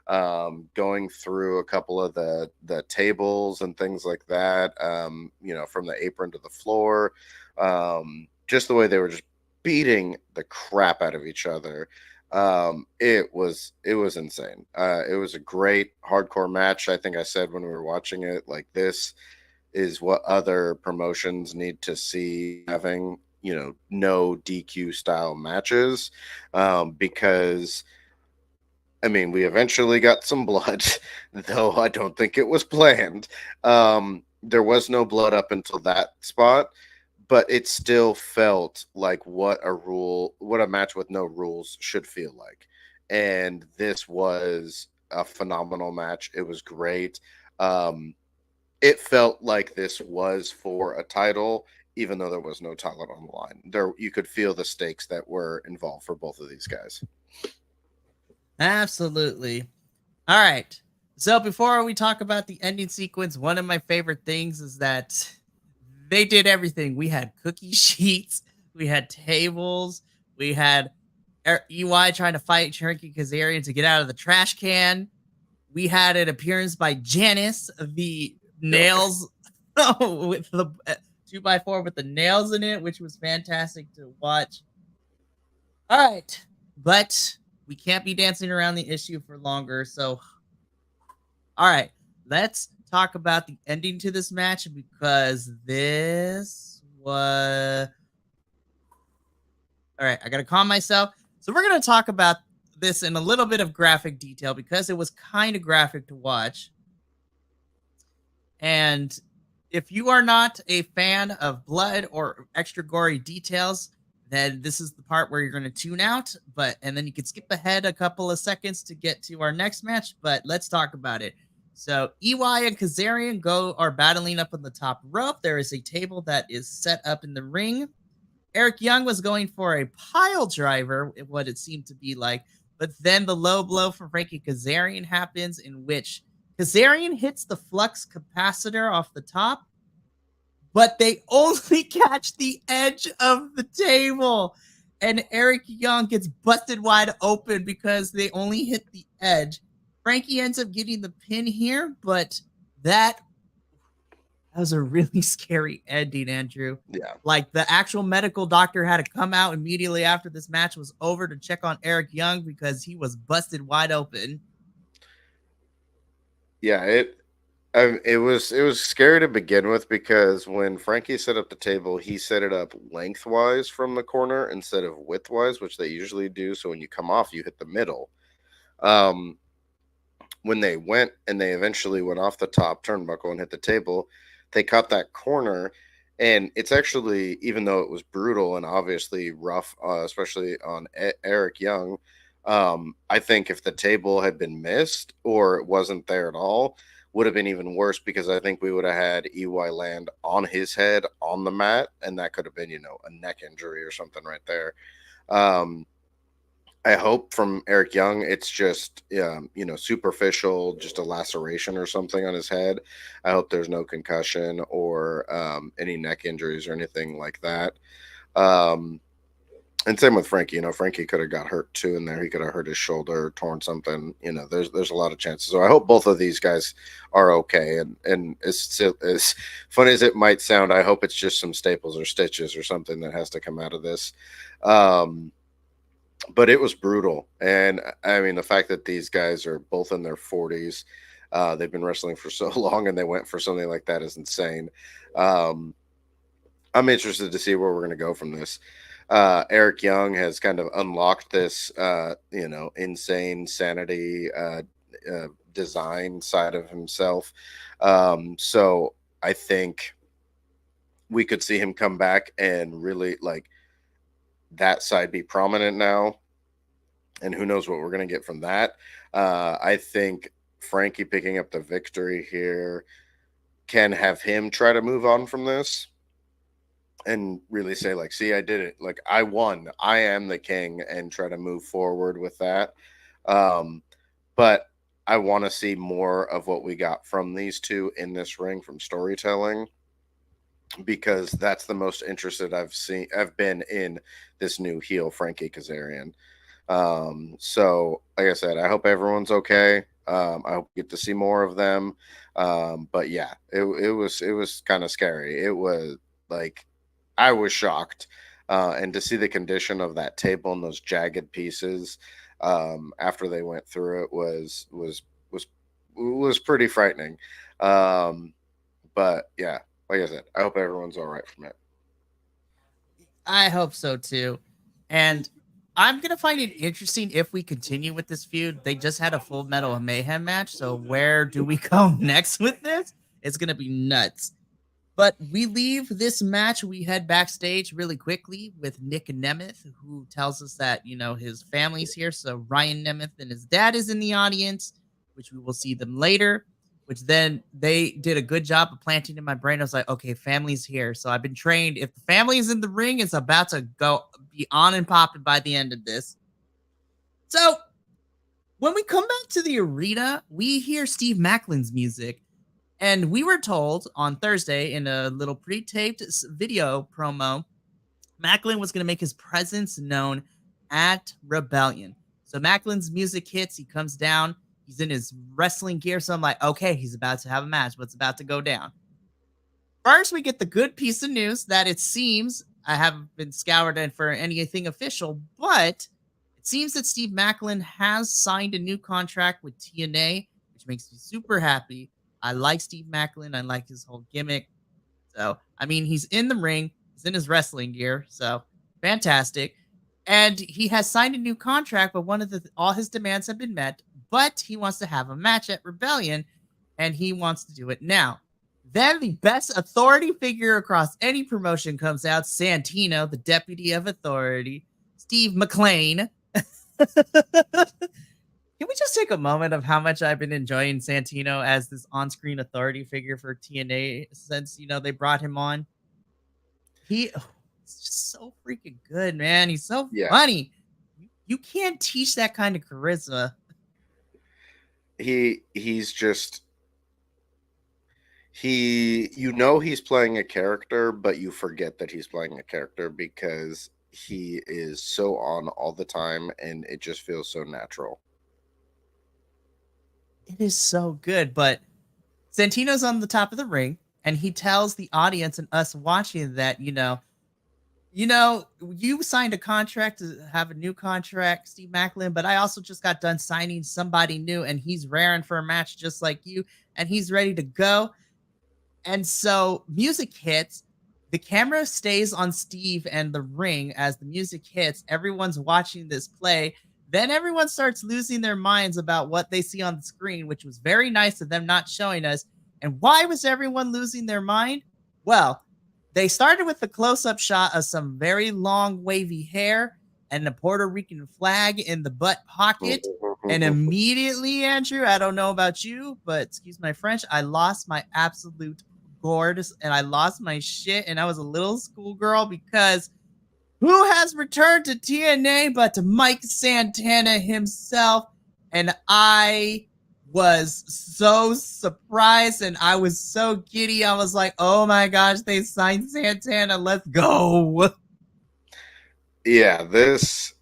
Going through a couple of the tables and things like that, from the apron to the floor, just the way they were just beating the crap out of each other. It was insane. It was a great hardcore match. I think I said when we were watching it, like, this is what other promotions need to see, having, no DQ style matches, because I mean, we eventually got some blood, though I don't think it was planned. There was no blood up until that spot, but it still felt like what a match with no rules should feel like. And this was a phenomenal match. It was great. It felt like this was for a title, even though there was no title on the line. You could feel the stakes that were involved for both of these guys. Absolutely. All right. So before we talk about the ending sequence, one of my favorite things is that they did everything. We had cookie sheets, we had tables, we had EY trying to fight Cherokee Kazarian to get out of the trash can. We had an appearance by Janice, the nails with the 2x4 with the nails in it, which was fantastic to watch. All right, but we can't be dancing around the issue for longer. So, all right, let's talk about the ending to this match because this was. All right, I got to calm myself. So, we're going to talk about this in a little bit of graphic detail because it was kind of graphic to watch. And if you are not a fan of blood or extra gory details, then this is the part where you're going to tune out. And then you can skip ahead a couple of seconds to get to our next match. But let's talk about it. So EY and Kazarian are battling up on the top rope. There is a table that is set up in the ring. Eric Young was going for a pile driver, what it seemed to be like. But then the low blow from Frankie Kazarian happens, in which Kazarian hits the flux capacitor off the top, but they only catch the edge of the table. And Eric Young gets busted wide open because they only hit the edge. Frankie ends up getting the pin here, but that was a really scary ending, Andrew. Yeah. Like the actual medical doctor had to come out immediately after this match was over to check on Eric Young because he was busted wide open. Yeah, it was scary to begin with because when Frankie set up the table, he set it up lengthwise from the corner instead of widthwise, which they usually do. So when you come off, you hit the middle. When they went and they eventually went off the top turnbuckle and hit the table, they caught that corner. And it's actually, even though it was brutal and obviously rough, especially on Eric Young, I think if the table had been missed or it wasn't there at all, would have been even worse because I think we would have had EY land on his head on the mat, and that could have been, a neck injury or something right there. I hope from Eric Young, it's just, superficial, just a laceration or something on his head. I hope there's no concussion or any neck injuries or anything like that. And same with Frankie. Frankie could have got hurt too in there. He could have hurt his shoulder, torn something. There's a lot of chances. So I hope both of these guys are okay. And as funny as it might sound, I hope it's just some staples or stitches or something that has to come out of this. But it was brutal. And I mean, the fact that these guys are both in their 40s, they've been wrestling for so long and they went for something like that is insane. I'm interested to see where we're going to go from this. Eric Young has kind of unlocked this, insane sanity design side of himself. So I think we could see him come back and really that side be prominent now. And who knows what we're going to get from that. I think Frankie picking up the victory here can have him try to move on from this and really say, see, I did it. I won. I am the king, and try to move forward with that. But I want to see more of what we got from these two in this ring from storytelling, because that's the most interested I've been in this new heel, Frankie Kazarian. So like I said, I hope everyone's okay. I hope we get to see more of them. But yeah, it was kind of scary. It was I was shocked. And to see the condition of that table and those jagged pieces after they went through it was pretty frightening. But yeah, like I said, I hope everyone's all right from it. I hope so too. And I'm going to find it interesting if we continue with this feud. They just had a Full Metal Mayhem match. So where do we go next with this? It's going to be nuts. But we leave this match. We head backstage really quickly with Nick Nemeth, who tells us that, his family's here. So Ryan Nemeth and his dad is in the audience, which we will see them later, which then they did a good job of planting in my brain. I was like, okay, family's here. So I've been trained. If the family is in the ring, it's about to go be on and popping by the end of this. So When we come back to the arena, we hear Steve Macklin's music. And we were told on Thursday in a little pre-taped video promo, Macklin was going to make his presence known at Rebellion. So Macklin's music hits, he comes down, he's in his wrestling gear. So I'm like, okay, he's about to have a match. What's about to go down? First, we get the good piece of news that it seems, I haven't been scoured for anything official, but it seems that Steve Macklin has signed a new contract with TNA, which makes me super happy. I like Steve Macklin. I like his whole gimmick. So, I mean, he's in the ring, he's in his wrestling gear. So, fantastic. And he has signed a new contract, but all his demands have been met. But he wants to have a match at Rebellion, and he wants to do it now. Then the best authority figure across any promotion comes out, Santino, the deputy of authority, Steve McLean. Can we just take a moment of how much I've been enjoying Santino as this on-screen authority figure for TNA since, they brought him on? He's just so freaking good, man. He's so funny. You can't teach that kind of charisma. He's just he's playing a character, but you forget that he's playing a character because he is so on all the time and it just feels so natural. It is so good, but Santino's on the top of the ring and he tells the audience and us watching that, you signed a contract to have a new contract, Steve Macklin, but I also just got done signing somebody new and he's raring for a match just like you and he's ready to go. And so music hits, the camera stays on Steve and the ring as the music hits. Everyone's watching this play. Then everyone starts losing their minds about what they see on the screen, which was very nice of them not showing us. And why was everyone losing their mind? Well, they started with a close-up shot of some very long wavy hair and a Puerto Rican flag in the butt pocket. And immediately, Andrew, I don't know about you, but excuse my French, I lost my absolute gourd and I lost my shit. And I was a little schoolgirl because who has returned to TNA but to Mike Santana himself? And I was so surprised and I was so giddy. I was like, oh my gosh, they signed Santana. Let's go. Yeah, this,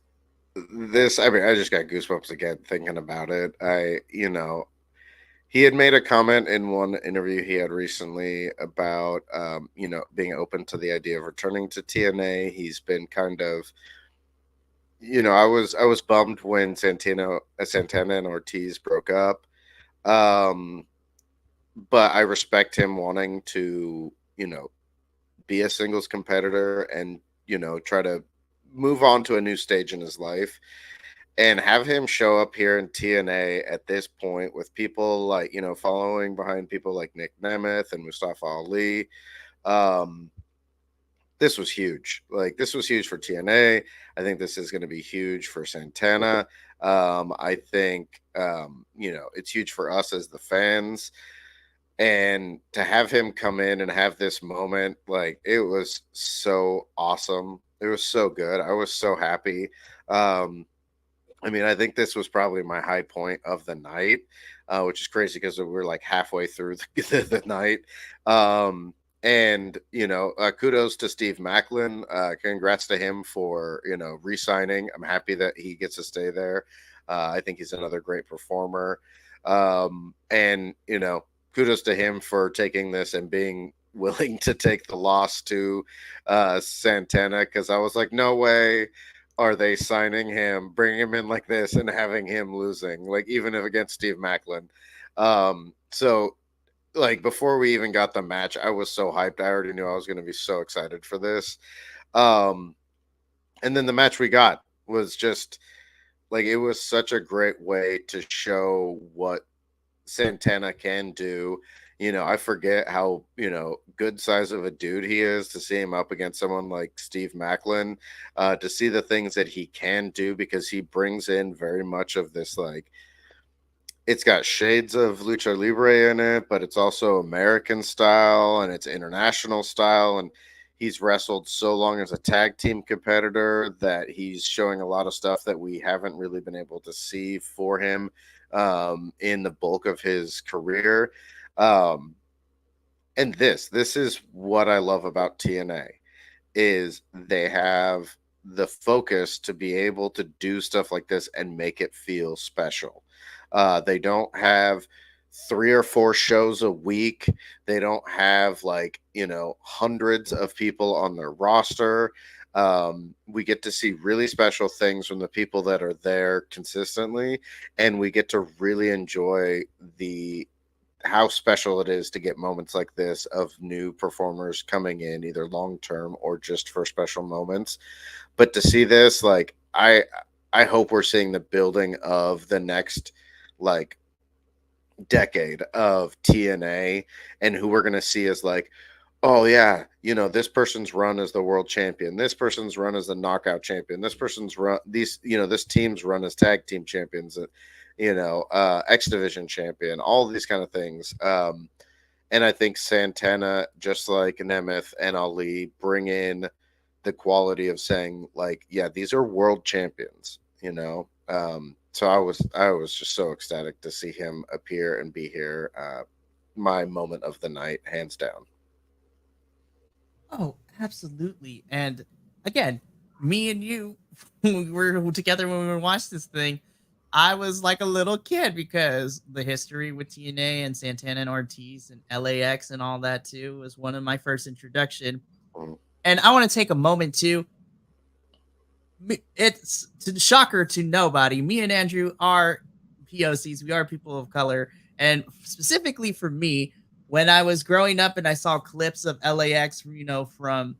I mean, I just got goosebumps again thinking about it. He had made a comment in one interview he had recently about, being open to the idea of returning to TNA. He's been kind of, I was bummed when Santana and Ortiz broke up. But I respect him wanting to, be a singles competitor and, try to move on to a new stage in his life. And have him show up here in TNA at this point with people like, following behind people like Nick Nemeth and Mustafa Ali. This was huge. Like, this was huge for TNA. I think this is going to be huge for Santana. I think, it's huge for us as the fans. And to have him come in and have this moment, like, it was so awesome. It was so good. I was so happy. I mean, I think this was probably my high point of the night, which is crazy because we were like halfway through the night. And, kudos to Steve Macklin. Congrats to him for, re-signing. I'm happy that he gets to stay there. I think he's another great performer. And, kudos to him for taking this and being willing to take the loss to Santana, because I was like, no way are they signing him, bringing him in like this and having him losing, like, even if against Steve Macklin. So, like, before we even got the match, I was so hyped. I already knew I was going to be so excited for this. And then the match we got was just, like, it was such a great way to show what Santana can do. I forget how, good size of a dude he is, to see him up against someone like Steve Macklin, to see the things that he can do, because he brings in very much of this, like, it's got shades of Lucha Libre in it, but it's also American style and it's international style. And He's wrestled so long as a tag team competitor that he's showing a lot of stuff that we haven't really been able to see for him in the bulk of his career. Um, and this is what I love about TNA is they have the focus to be able to do stuff like this and make it feel special. They don't have 3 or 4 shows a week. They don't have hundreds of people on their roster. We get to see really special things from the people that are there consistently, and we get to really enjoy the how special it is to get moments like this of new performers coming in either long term or just for special moments. But to see this, I hope we're seeing the building of the next like decade of TNA, and who we're going to see as oh yeah, this person's run as the world champion, this person's run as the knockout champion, this person's run this team's run as tag team champions, X Division champion, all these kind of things. And I think Santana, just like Nemeth and Ali, bring in the quality of saying yeah, these are world champions, so I was just so ecstatic to see him appear and be here. My moment of the night, hands down. Oh, absolutely. And again, me and you, we were together when we watched this thing. I was like a little kid because the history with TNA and Santana and Ortiz and LAX and all that too was one of my first introduction. Mm. And I want to take a moment too. It's to shocker to nobody. Me and Andrew are POCs. We are people of color. And specifically for me, when I was growing up and I saw clips of LAX, from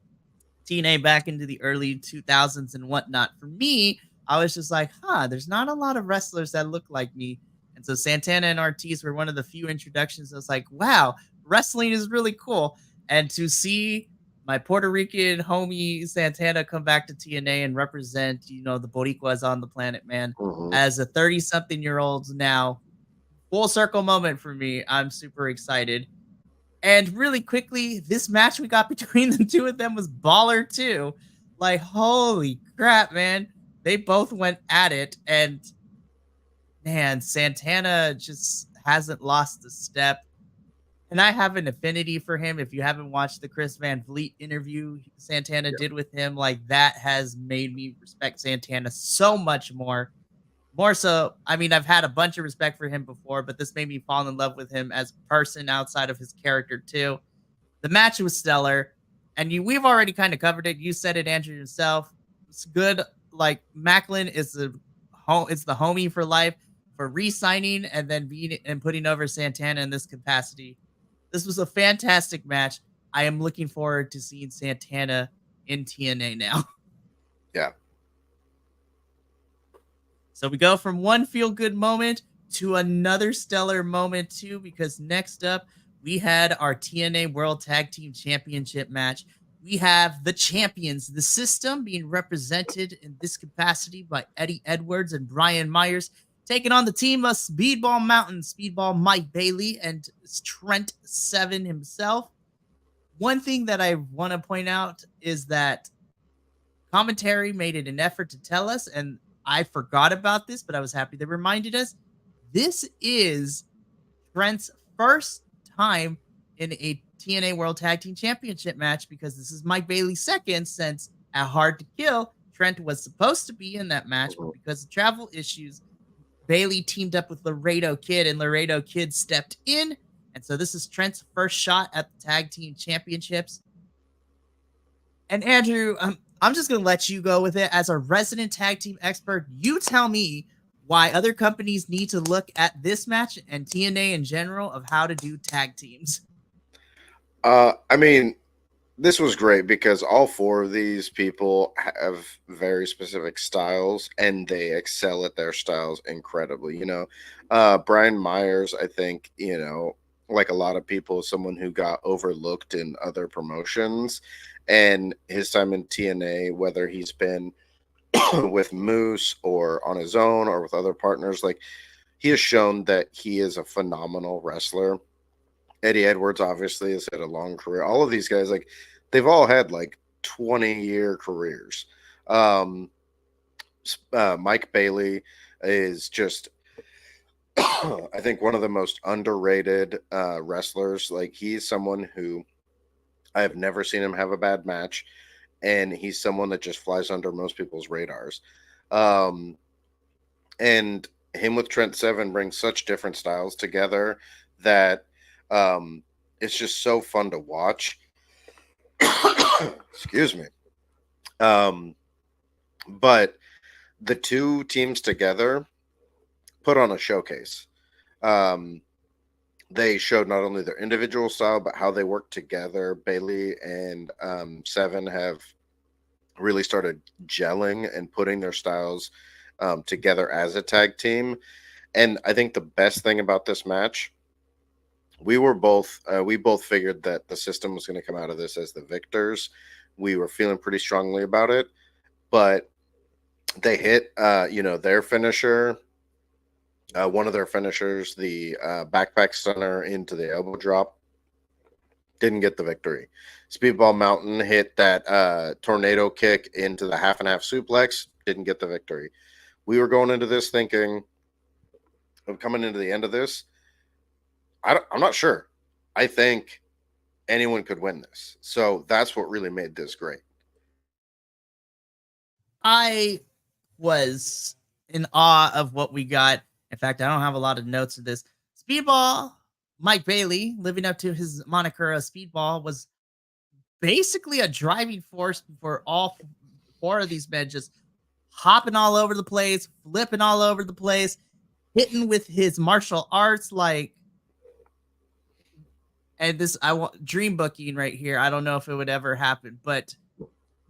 TNA back into the early 2000s and whatnot, for me, I was just like, there's not a lot of wrestlers that look like me. And so Santana and Ortiz were one of the few introductions. I was like, wow, wrestling is really cool. And to see my Puerto Rican homie Santana come back to TNA and represent, the Boricuas on the planet, man, as a 30-something-year-old now, full circle moment for me. I'm super excited. And really quickly, this match we got between the two of them was baller too. Like, holy crap, man. They both went at it. And man, Santana just hasn't lost a step. And I have an affinity for him. If you haven't watched the Chris Van Vliet interview Santana did with him, that has made me respect Santana so much more. More so, I mean, I've had a bunch of respect for him before, but this made me fall in love with him as a person outside of his character too. The match was stellar, and we've already kind of covered it. You said it, Andrew, yourself. It's good. Macklin is the homie for life for re-signing and then putting over Santana in this capacity. This was a fantastic match. I am looking forward to seeing Santana in TNA now. Yeah. So we go from one feel-good moment to another stellar moment too, because next up we had our TNA World Tag Team Championship match. We have the champions, the system, being represented in this capacity by Eddie Edwards and Brian Myers, taking on the team of Speedball Mountain, Speedball Mike Bailey, and Trent Seven himself. One thing that I want to point out is that commentary made it an effort to tell us, and I forgot about this, but I was happy they reminded us, this is Trent's first time in a TNA World Tag Team Championship match, because this is Mike Bailey's second, since at Hard to Kill, Trent was supposed to be in that match, but because of travel issues, Bailey teamed up with Laredo Kid, and Laredo Kid stepped in. And so this is Trent's first shot at the Tag Team Championships. And Andrew, I'm just going to let you go with it. As a resident tag team expert, you tell me why other companies need to look at this match and TNA in general of how to do tag teams. I mean, this was great because all four of these people have very specific styles and they excel at their styles incredibly. Brian Myers, I think, like a lot of people, someone who got overlooked in other promotions, and his time in TNA, whether he's been with Moose or on his own or with other partners, he has shown that he is a phenomenal wrestler. Eddie Edwards obviously has had a long career. All of these guys, they've all had like 20-year careers. Um, Mike Bailey is just, I think, one of the most underrated wrestlers. Like, he's someone who I have never seen him have a bad match, and he's someone that just flies under most people's radars. Um, and him with Trent Seven brings such different styles together that um, it's just so fun to watch. Excuse me. Um, but the two teams together put on a showcase. Um, they showed not only their individual style, but how they work together. Bailey and Seven have really started gelling and putting their styles together as a tag team. And I think the best thing about this match, we both figured that the system was going to come out of this as the victors. We were feeling pretty strongly about it, but they hit their finisher, one of their finishers, the backpack stunner into the elbow drop, didn't get the victory. Speedball Mountain hit that tornado kick into the half and half suplex, didn't get the victory. We were going into this thinking of coming into the end of this, I'm not sure. I think anyone could win this. So that's what really made this great. I was in awe of what we got. In fact, I don't have a lot of notes of this. Speedball, Mike Bailey, living up to his moniker of Speedball, was basically a driving force for all four of these men, just hopping all over the place, flipping all over the place, hitting with his martial arts, like. And this, I want dream booking right here. I don't know if it would ever happen, but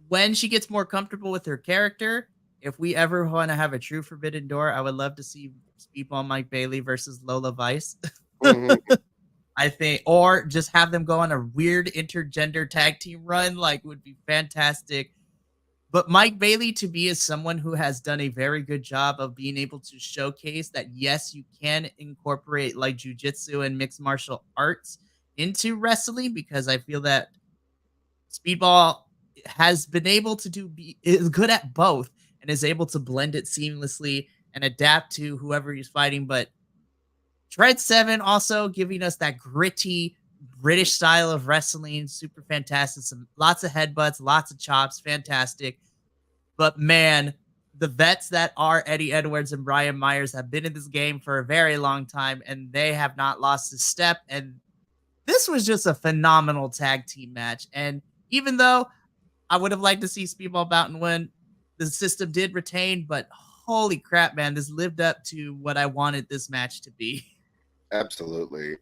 when she gets more comfortable with her character, if we ever want to have a true Forbidden Door, I would love to see Speedball Mike Bailey versus Lola Vice. Mm-hmm. I think, or just have them go on a weird intergender tag team run, like, would be fantastic. But Mike Bailey, to me, is someone who has done a very good job of being able to showcase that, yes, you can incorporate like jujitsu and mixed martial arts into wrestling, because I feel that Speedball has been able to is good at both and is able to blend it seamlessly and adapt to whoever he's fighting. But Tread 7 also giving us that gritty British style of wrestling, super fantastic. Some lots of headbutts, lots of chops, fantastic. But man, the vets that are Eddie Edwards and Brian Myers have been in this game for a very long time, and they have not lost a step. And this was just a phenomenal tag team match. And even though I would have liked to see Speedball Mountain win, the system did retain, but holy crap, man, this lived up to what I wanted this match to be. Absolutely.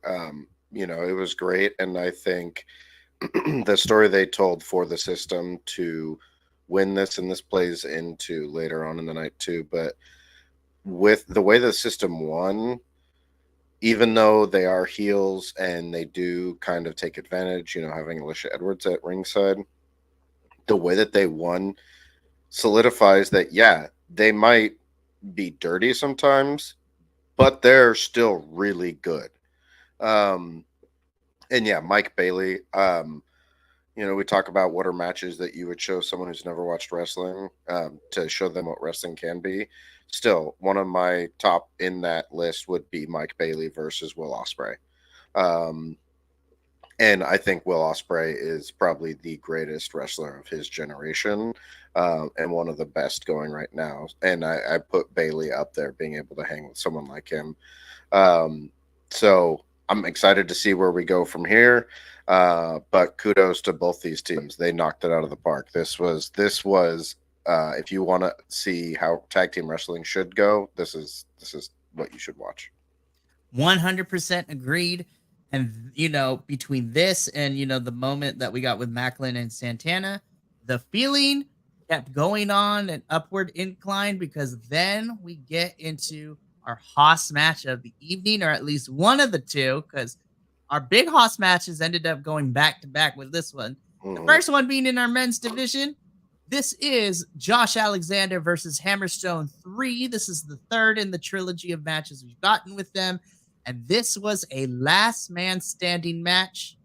It was great. And I think the story they told for the system to win this, and this plays into later on in the night too, but with the way the system won, even though they are heels and they do kind of take advantage, having Alicia Edwards at ringside, the way that they won solidifies that, yeah, they might be dirty sometimes, but they're still really good. And yeah, Mike Bailey, we talk about what are matches that you would show someone who's never watched wrestling to show them what wrestling can be. Still, one of my top in that list would be Mike Bailey versus Will Ospreay. And I think Will Ospreay is probably the greatest wrestler of his generation, and one of the best going right now. And I put Bailey up there, being able to hang with someone like him. So I'm excited to see where we go from here. But kudos to both these teams. They knocked it out of the park. This was if you want to see how tag team wrestling should go, this is what you should watch. 100% agreed. And, between this and, the moment that we got with Macklin and Santana, the feeling kept going on an upward incline, because then we get into our Haas match of the evening, or at least one of the two, because our big Haas matches ended up going back to back with this one. The first one being in our men's division. This is Josh Alexander versus Hammerstone 3. This is the third in the trilogy of matches we've gotten with them. And this was a last man standing match.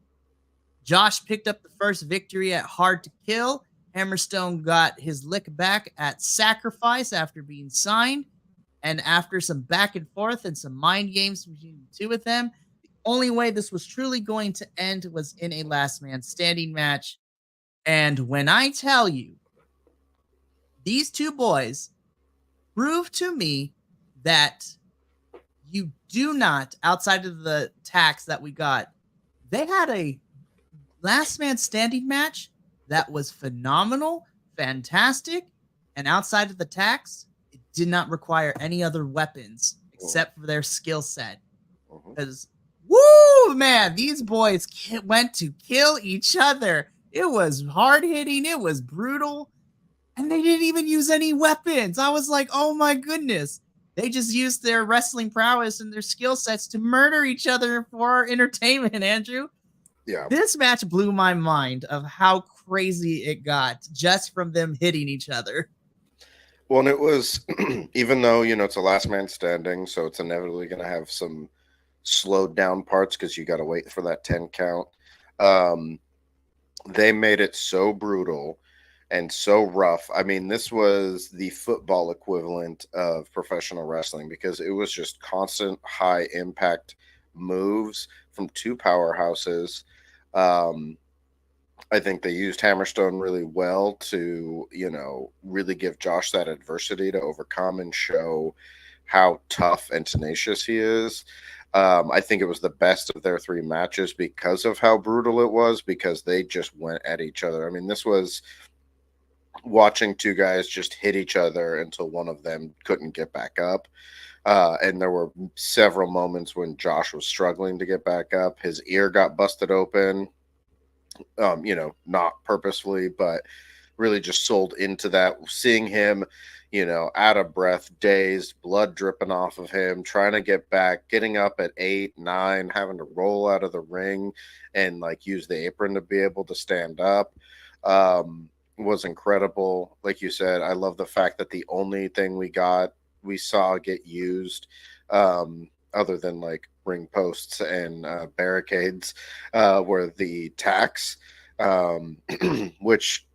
Josh picked up the first victory at Hard to Kill. Hammerstone got his lick back at Sacrifice after being signed. And after some back and forth and some mind games between the two of them, the only way this was truly going to end was in a last man standing match. And when I tell you, these two boys prove to me that you do not, outside of the tax that we got, they had a last man standing match that was phenomenal, fantastic, and outside of the tax, it did not require any other weapons except for their skill set. Because, woo, man, these boys went to kill each other. It was hard hitting, it was brutal, and they didn't even use any weapons. I was like, oh my goodness. They just used their wrestling prowess and their skill sets to murder each other for our entertainment, Andrew. Yeah. This match blew my mind of how crazy it got just from them hitting each other. Well, and it was, even though, it's a last man standing, so it's inevitably going to have some slowed down parts because you got to wait for that 10 count. They made it so brutal and so rough. I mean, this was the football equivalent of professional wrestling because it was just constant high impact moves from two powerhouses. I think they used Hammerstone really well to, really give Josh that adversity to overcome and show how tough and tenacious he is. I think it was the best of their three matches because of how brutal it was, because they just went at each other. I mean, this was watching two guys just hit each other until one of them couldn't get back up. And there were several moments when Josh was struggling to get back up. His ear got busted open, not purposefully, but really just sold into that. Seeing him, out of breath, dazed, blood dripping off of him, trying to get back, getting up at 8, 9, having to roll out of the ring and use the apron to be able to stand up. Was incredible. Like you said, I love the fact that the only thing we saw get used, other than ring posts and barricades, were the tacks, which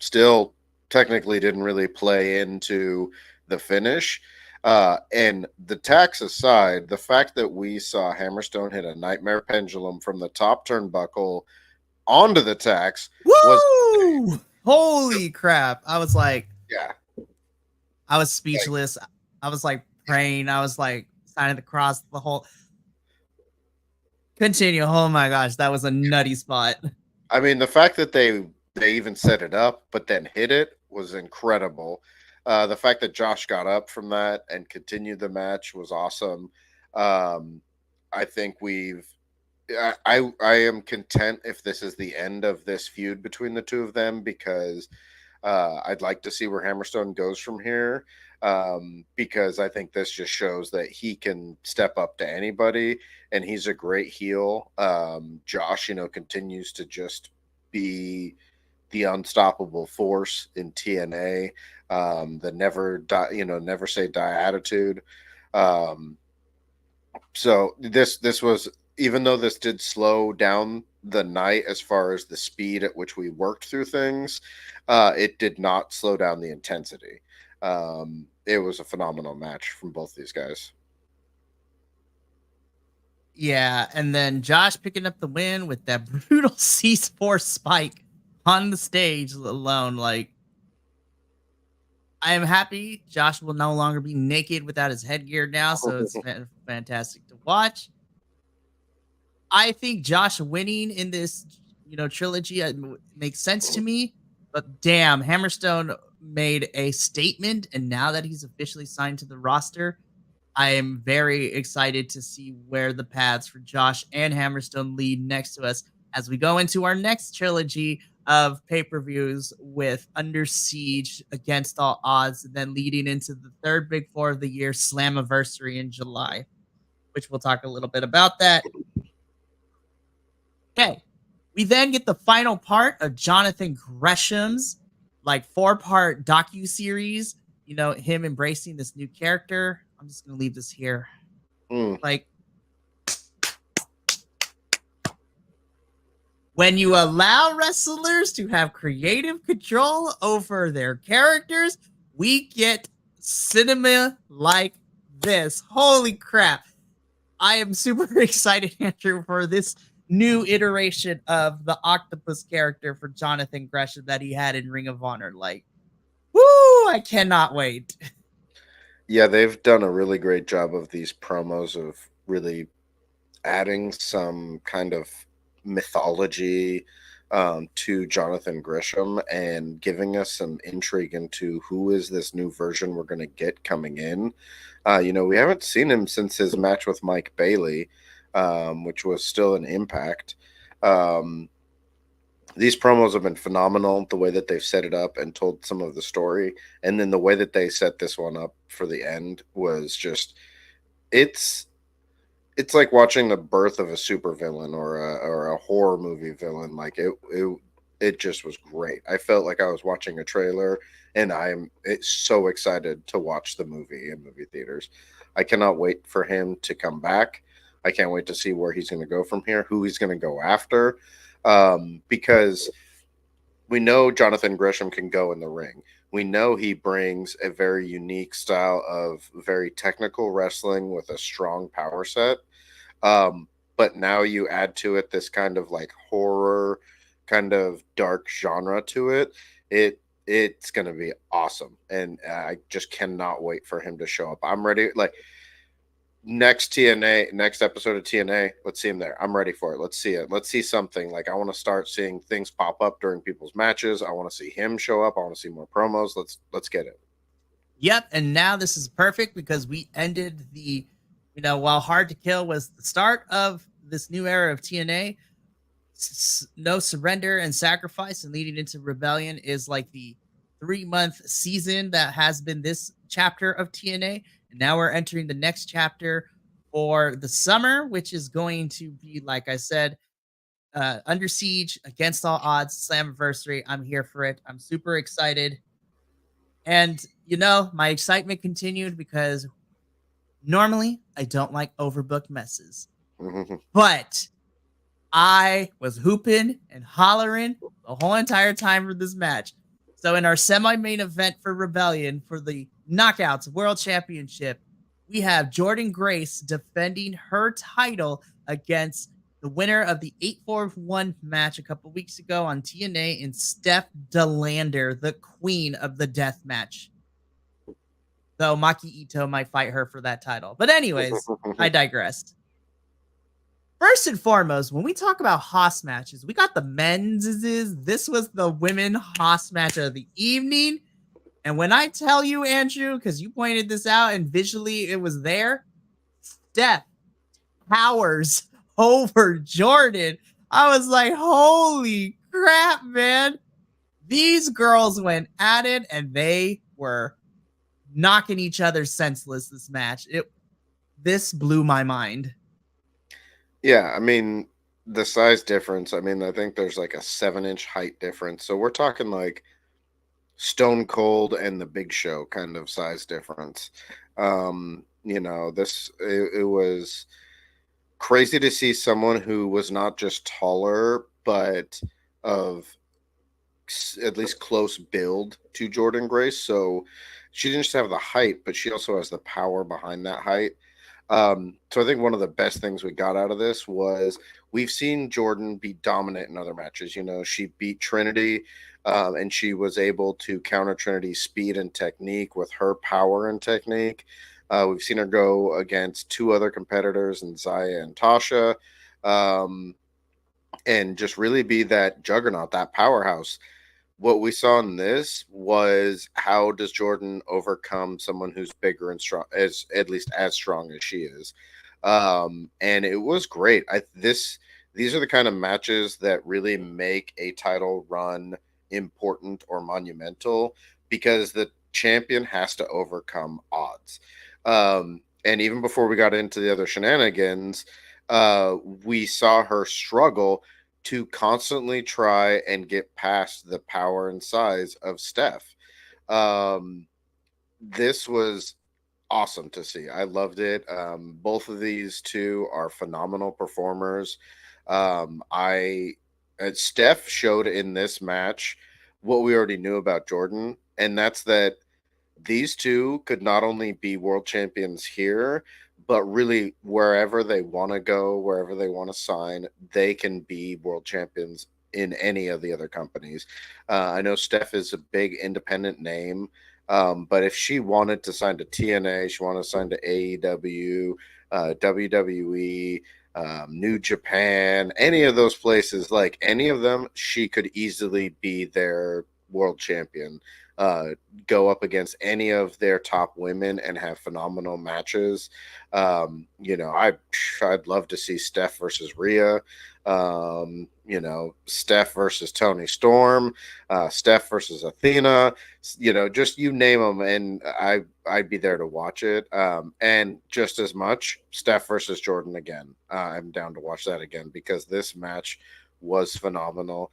still technically didn't really play into the finish. And the tacks aside, the fact that we saw Hammerstone hit a nightmare pendulum from the top turnbuckle onto the tacks was holy crap. I was like, yeah, I was speechless. I was praying. I was signing the cross, the whole continue. Oh my gosh, that was a nutty spot. I mean, the fact that they even set it up but then hit it was incredible. The fact that Josh got up from that and continued the match was awesome. I think I am content if this is the end of this feud between the two of them, because I'd like to see where Hammerstone goes from here, because I think this just shows that he can step up to anybody, and he's a great heel. Josh, continues to just be the unstoppable force in TNA, the never die, never say die attitude. So this was, even though this did slow down the night as far as the speed at which we worked through things, it did not slow down the intensity. It was a phenomenal match from both these guys. Yeah, and then Josh picking up the win with that brutal C4 spike on the stage alone. I am happy Josh will no longer be naked without his headgear now, so it's fantastic to watch. I think Josh winning in this, trilogy makes sense to me, but damn, Hammerstone made a statement, and now that he's officially signed to the roster, I am very excited to see where the paths for Josh and Hammerstone lead next to us as we go into our next trilogy of pay-per-views with Under Siege, Against All Odds, and then leading into the third big four of the year, Slammiversary in July, which we'll talk a little bit about that. Okay, we then get the final part of Jonathan Gresham's 4-part docu-series, him embracing this new character. I'm just going to leave this here. When you allow wrestlers to have creative control over their characters, we get cinema like this. Holy crap. I am super excited, Andrew, for this new iteration of the octopus character for Jonathan Gresham that he had in Ring of Honor. Like, woo, I cannot wait. Yeah, they've done a really great job of these promos of really adding some kind of mythology to Jonathan Gresham and giving us some intrigue into who is this new version we're going to get coming in. We haven't seen him since his match with Mike Bailey, which was still an Impact. These promos have been phenomenal. The way that they've set it up and told some of the story, and then the way that they set this one up for the end was just it's like watching the birth of a supervillain or a horror movie villain. Like it just was great. I felt like I was watching a trailer, and it's so excited to watch the movie in movie theaters. I cannot wait for him to come back. I can't wait to see where he's going to go from here, who he's going to go after, because we know Jonathan Gresham can go in the ring. We know he brings a very unique style of very technical wrestling with a strong power set. But now you add to it this kind of like horror, kind of dark genre to it. It's going to be awesome. And I just cannot wait for him to show up. I'm ready. Like, next episode of TNA, let's see him there. I'm ready for it. Let's see it. Let's see something. Like, I want to start seeing things pop up during people's matches. I want to see him show up. I want to see more promos. Let's get it. Yep, and now this is perfect because we ended the, while Hard to Kill was the start of this new era of TNA, No Surrender and Sacrifice and leading into Rebellion is like the 3-month season that has been this chapter of TNA. And now we're entering the next chapter for the summer, which is going to be, like I said, Under Siege, Against All Odds, Slammiversary. I'm here for it. I'm super excited. And, my excitement continued because normally I don't like overbooked messes. But I was hooping and hollering the whole entire time for this match. So in our semi-main event for Rebellion for the Knockouts World Championship, we have Jordynne Grace defending her title against the winner of the 8-4-1 match a couple weeks ago on TNA in Steph DeLander, the queen of the death match. Though Maki Ito might fight her for that title. But anyways, I digressed. First and foremost, when we talk about Haas matches, we got the men's. This was the women Haas match of the evening. And when I tell you, Andrew, because you pointed this out and visually it was there, Steph towers over Jordynne. I was like, holy crap, man. These girls went at it and they were knocking each other senseless this match. This blew my mind. Yeah, I mean, the size difference, I think there's like a 7-inch height difference. So we're talking like Stone Cold and the Big Show kind of size difference. It was crazy to see someone who was not just taller, but of at least close build to Jordynne Grace. So she didn't just have the height, but she also has the power behind that height. So I think one of the best things we got out of this was we've seen Jordynne be dominant in other matches. She beat Trinity, and she was able to counter Trinity's speed and technique with her power and technique. We've seen her go against 2 other competitors, in Zaya and Tasha, and just really be that juggernaut, that powerhouse. What we saw in this was how does Jordynne overcome someone who's bigger and strong, at least as strong as she is. And it was great. These are the kind of matches that really make a title run important or monumental because the champion has to overcome odds. And even before we got into the other shenanigans, we saw her struggle to constantly try and get past the power and size of Steph. This was awesome to see. I loved it. Both of these two are phenomenal performers. I Steph showed in this match what we already knew about Jordan, and that's that these two could not only be world champions here, but really wherever they want to go, wherever they want to sign, they can be world champions in any of the other companies. I know Steph is a big independent name, but if she wanted to sign to TNA, she wanted to sign to AEW, WWE, New Japan, any of those places, like any of them, she could easily be their world champion. Uh, Go up against any of their top women and have phenomenal matches. I'd love to see Steph versus Rhea. Steph versus Tony Storm, Steph versus Athena. Just you name them, and I'd be there to watch it. And just as much Steph versus Jordan again. I'm down to watch that again because this match was phenomenal.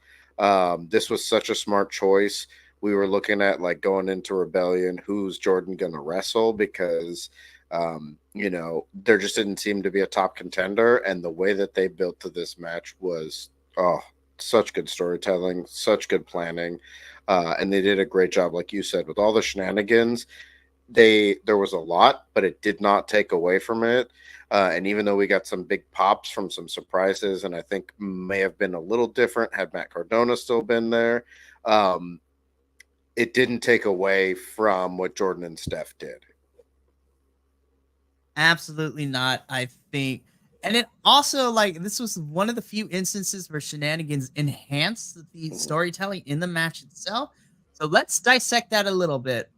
This was such a smart choice. We were looking at like going into Rebellion, who's Jordan going to wrestle because, there just didn't seem to be a top contender. And the way that they built to this match was, such good storytelling, such good planning. And they did a great job, like you said, with all the shenanigans. There was a lot, but it did not take away from it. And even though we got some big pops from some surprises, and I think may have been a little different had Matt Cardona still been there, it didn't take away from what Jordan and Steph did. Absolutely not, I think. And it also, like, this was one of the few instances where shenanigans enhanced the storytelling in the match itself. So let's dissect that a little bit.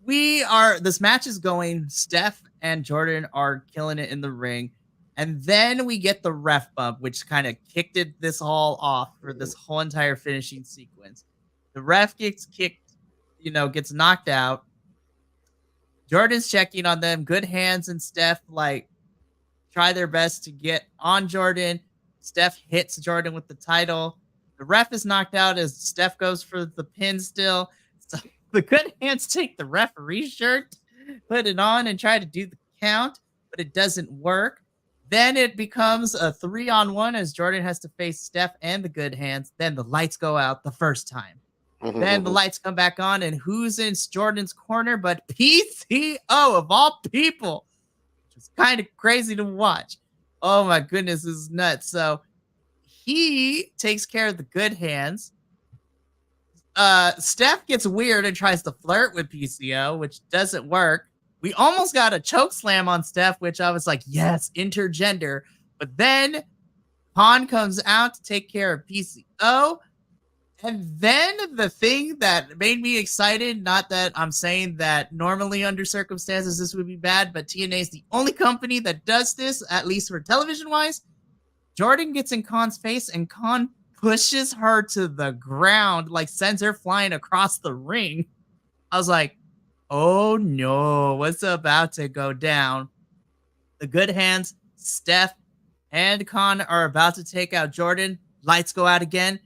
This match is going, Steph and Jordan are killing it in the ring. And then we get the ref bump, which kind of kicked this all off for this whole entire finishing sequence. The ref gets kicked, gets knocked out. Jordan's checking on them. Good hands, and Steph try their best to get on Jordan. Steph hits Jordan with the title. The ref is knocked out as Steph goes for the pin still. So the good hands take the referee shirt, put it on, and try to do the count, but it doesn't work. Then it becomes a 3-on-1 as Jordan has to face Steph and the good hands. Then the lights go out the first time. Then the lights come back on, and who's in Jordan's corner but PCO of all people, which is kind of crazy to watch. Oh my goodness, this is nuts. So he takes care of the good hands. Steph gets weird and tries to flirt with PCO, which doesn't work. We almost got a choke slam on Steph, which I was like, yes, intergender. But then Khan comes out to take care of PCO. And then the thing that made me excited, not that I'm saying that normally under circumstances this would be bad, but TNA is the only company that does this, at least for television-wise. Jordan gets in Khan's face, and Khan pushes her to the ground, sends her flying across the ring. I was like, oh no, what's about to go down? The good hands, Steph and Khan are about to take out Jordan. Lights go out again.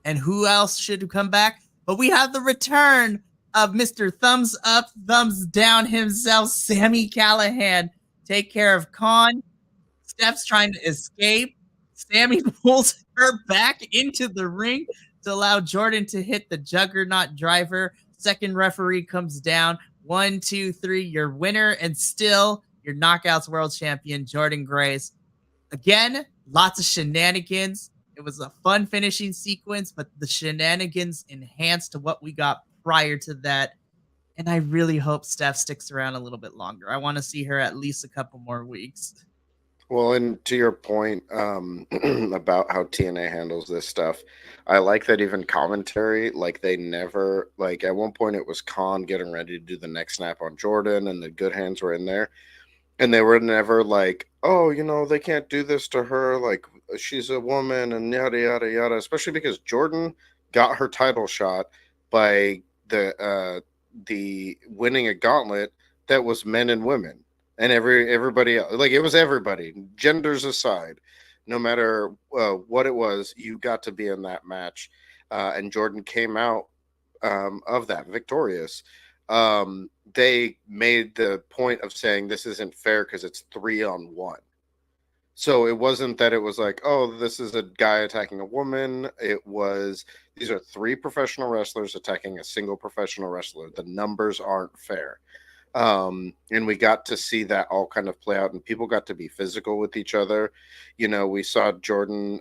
And who else should come back? But we have the return of Mr. Thumbs Up, Thumbs Down himself, Sami Callihan. Take care of Khan. Steph's trying to escape. Sami pulls her back into the ring to allow Jordan to hit the Juggernaut driver. Second referee comes down. 1, 2, 3, your winner, and still your Knockouts World Champion, Jordan Grace. Again, lots of shenanigans. It was a fun finishing sequence, but the shenanigans enhanced to what we got prior to that. And I really hope Steph sticks around a little bit longer. I want to see her at least a couple more weeks. Well, and to your point about how TNA handles this stuff, I like that even commentary, they never, at one point it was Khan getting ready to do the neck snap on Jordan and the good hands were in there. And they were never like, oh, they can't do this to her. She's a woman and yada, yada, yada. Especially because Jordan got her title shot by the winning a gauntlet that was men and women. And everybody else, it was everybody, genders aside, no matter what it was, you got to be in that match. And Jordan came out of that victorious. They made the point of saying this isn't fair because it's 3-on-1. So it wasn't that it was like, oh, this is a guy attacking a woman. It was, these are three professional wrestlers attacking a single professional wrestler. The numbers aren't fair. And we got to see that all kind of play out, and people got to be physical with each other. We saw Jordan,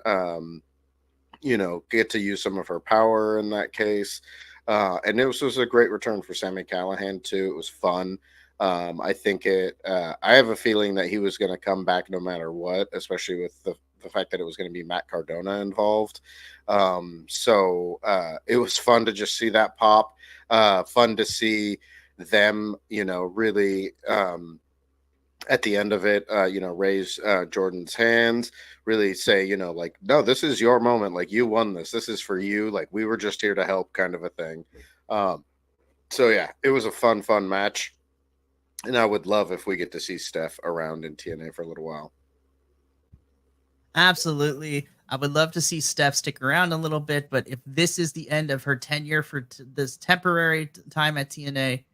get to use some of her power in that case. And it was a great return for Sami Callihan too. It was fun. I think I have a feeling that he was going to come back no matter what, especially with the fact that it was going to be Matt Cardona involved. So it was fun to just see that pop. Fun to see them, really at the end of it, raise Jordan's hands, really say, like, no, this is your moment. Like, you won this. This is for you. Like, we were just here to help, kind of a thing. So yeah, it was a fun match. And I would love if we get to see Steph around in TNA for a little while. Absolutely. I would love to see Steph stick around a little bit, but if this is the end of her tenure for this temporary time at TNA,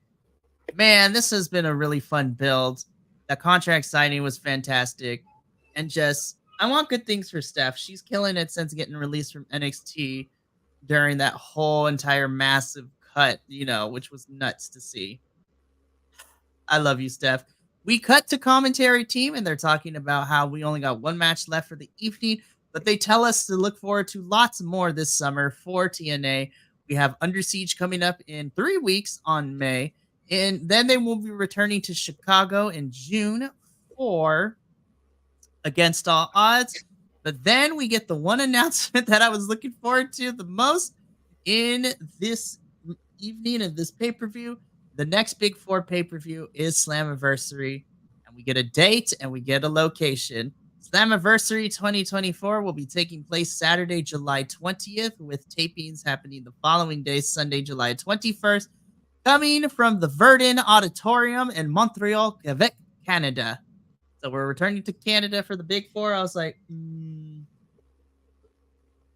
man, this has been a really fun build. The contract signing was fantastic. And just, I want good things for Steph. She's killing it since getting released from NXT during that whole entire massive cut, which was nuts to see. I love you, Steph. We cut to commentary team, and they're talking about how we only got one match left for the evening, but they tell us to look forward to lots more this summer for TNA. We have Under Siege coming up in 3 weeks on May, and then they will be returning to Chicago in June for Against All Odds. But then we get the one announcement that I was looking forward to the most in this evening of this pay-per-view. The next Big Four pay-per-view is Slammiversary, and we get a date and we get a location. Slammiversary 2024 will be taking place Saturday, July 20th, with tapings happening the following day, Sunday, July 21st, coming from the Verdun Auditorium in Montreal, Quebec, Canada. So we're returning to Canada for the Big Four. I was like,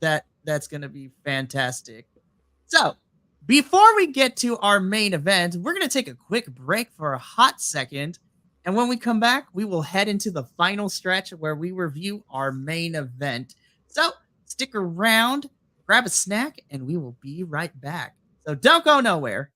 that's going to be fantastic. So, before we get to our main event, we're going to take a quick break for a hot second. And when we come back, we will head into the final stretch where we review our main event. So stick around, grab a snack, and we will be right back. So don't go nowhere.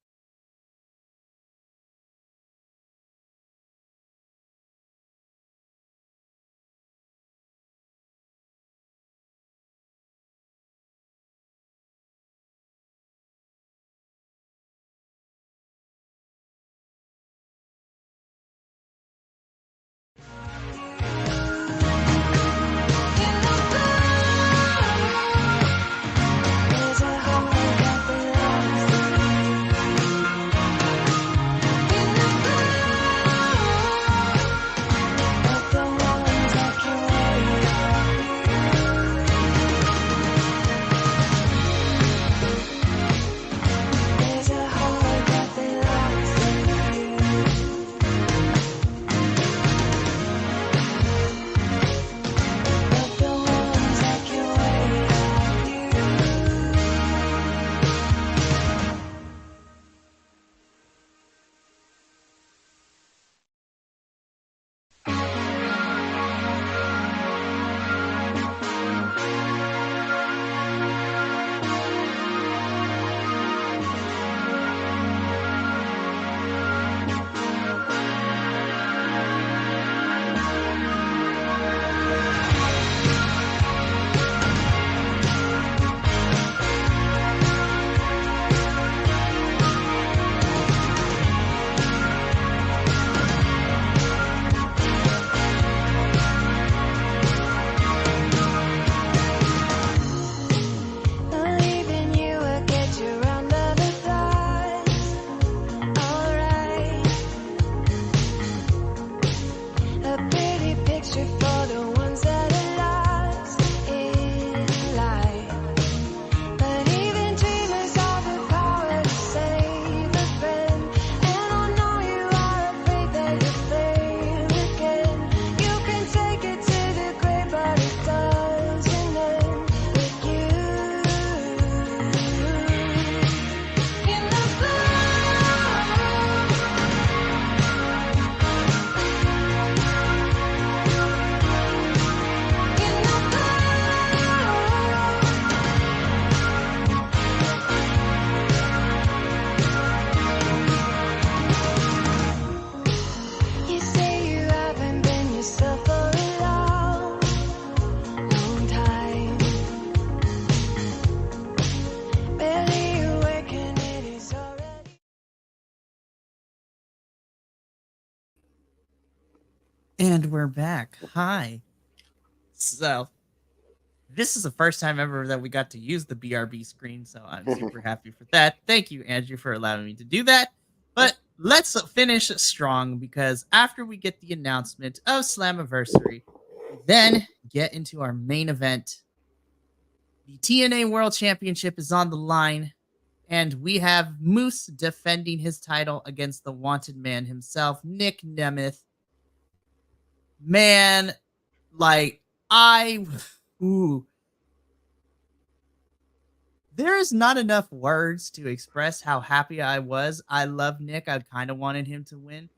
And we're back. Hi. So, this is the first time ever that we got to use the BRB screen, so I'm super happy for that. Thank you, Andrew, for allowing me to do that. But let's finish strong because after we get the announcement of Slammiversary, we then get into our main event. The TNA World Championship is on the line, and we have Moose defending his title against the wanted man himself, Nick Nemeth. Man, like, ooh. There is not enough words to express how happy I was. I love Nick. I kind of wanted him to win.